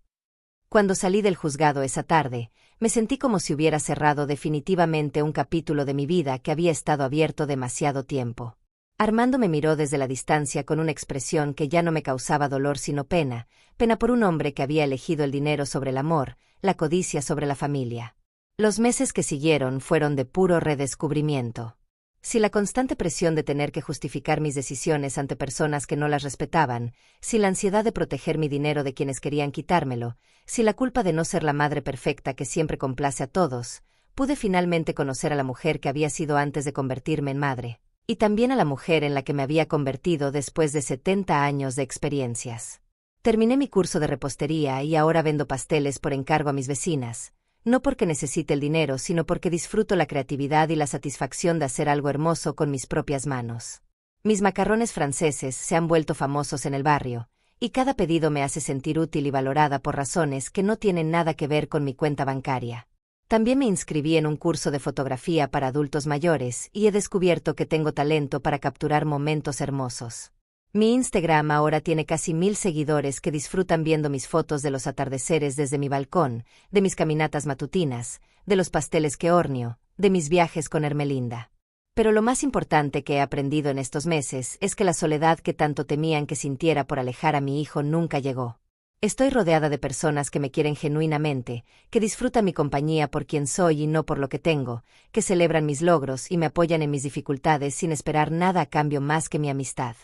Cuando salí del juzgado esa tarde, me sentí como si hubiera cerrado definitivamente un capítulo de mi vida que había estado abierto demasiado tiempo. Armando me miró desde la distancia con una expresión que ya no me causaba dolor sino pena, pena por un hombre que había elegido el dinero sobre el amor, la codicia sobre la familia. Los meses que siguieron fueron de puro redescubrimiento. Si la constante presión de tener que justificar mis decisiones ante personas que no las respetaban, si la ansiedad de proteger mi dinero de quienes querían quitármelo, si la culpa de no ser la madre perfecta que siempre complace a todos, pude finalmente conocer a la mujer que había sido antes de convertirme en madre. Y también a la mujer en la que me había convertido después de 70 años de experiencias. Terminé mi curso de repostería y ahora vendo pasteles por encargo a mis vecinas, no porque necesite el dinero, sino porque disfruto la creatividad y la satisfacción de hacer algo hermoso con mis propias manos. Mis macarrones franceses se han vuelto famosos en el barrio, y cada pedido me hace sentir útil y valorada por razones que no tienen nada que ver con mi cuenta bancaria. También me inscribí en un curso de fotografía para adultos mayores y he descubierto que tengo talento para capturar momentos hermosos. Mi Instagram ahora tiene casi 1000 seguidores que disfrutan viendo mis fotos de los atardeceres desde mi balcón, de mis caminatas matutinas, de los pasteles que horneo, de mis viajes con Hermelinda. Pero lo más importante que he aprendido en estos meses es que la soledad que tanto temían que sintiera por alejar a mi hijo nunca llegó. Estoy rodeada de personas que me quieren genuinamente, que disfrutan mi compañía por quien soy y no por lo que tengo, que celebran mis logros y me apoyan en mis dificultades sin esperar nada a cambio más que mi amistad.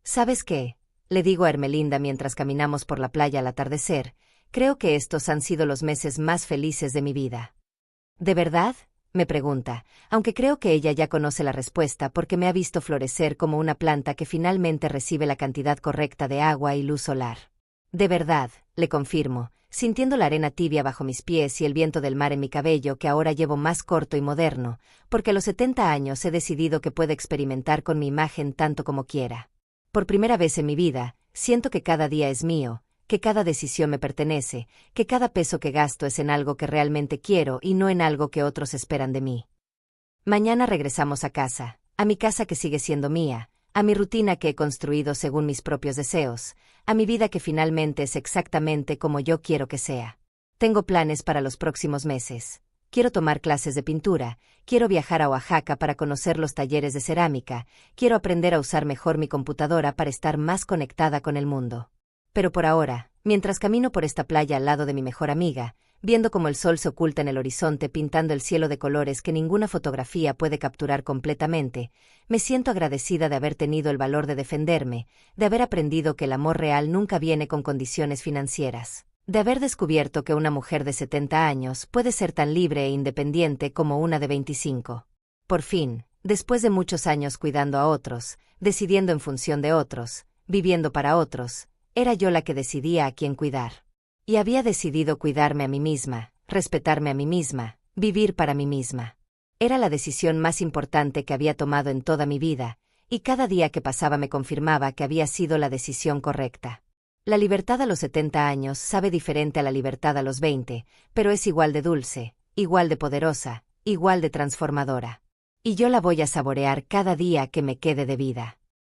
¿Sabes qué? Le digo a Hermelinda mientras caminamos por la playa al atardecer, creo que estos han sido los meses más felices de mi vida. ¿De verdad? Me pregunta, aunque creo que ella ya conoce la respuesta porque me ha visto florecer como una planta que finalmente recibe la cantidad correcta de agua y luz solar. De verdad, le confirmo, sintiendo la arena tibia bajo mis pies y el viento del mar en mi cabello que ahora llevo más corto y moderno, porque a los 70 años he decidido que puedo experimentar con mi imagen tanto como quiera. Por primera vez en mi vida, siento que cada día es mío, que cada decisión me pertenece, que cada peso que gasto es en algo que realmente quiero y no en algo que otros esperan de mí. Mañana regresamos a casa, a mi casa que sigue siendo mía, a mi rutina que he construido según mis propios deseos, a mi vida que finalmente es exactamente como yo quiero que sea. Tengo planes para los próximos meses. Quiero tomar clases de pintura, quiero viajar a Oaxaca para conocer los talleres de cerámica, quiero aprender a usar mejor mi computadora para estar más conectada con el mundo. Pero por ahora, mientras camino por esta playa al lado de mi mejor amiga, viendo cómo el sol se oculta en el horizonte pintando el cielo de colores que ninguna fotografía puede capturar completamente, me siento agradecida de haber tenido el valor de defenderme, de haber aprendido que el amor real nunca viene con condiciones financieras, de haber descubierto que una mujer de 70 años puede ser tan libre e independiente como una de 25. Por fin, después de muchos años cuidando a otros, decidiendo en función de otros, viviendo para otros, era yo la que decidía a quién cuidar. Y había decidido cuidarme a mí misma, respetarme a mí misma, vivir para mí misma. Era la decisión más importante que había tomado en toda mi vida, y cada día que pasaba me confirmaba que había sido la decisión correcta. La libertad a los 70 años sabe diferente a la libertad a los 20, pero es igual de dulce, igual de poderosa, igual de transformadora. Y yo la voy a saborear cada día que me quede de vida.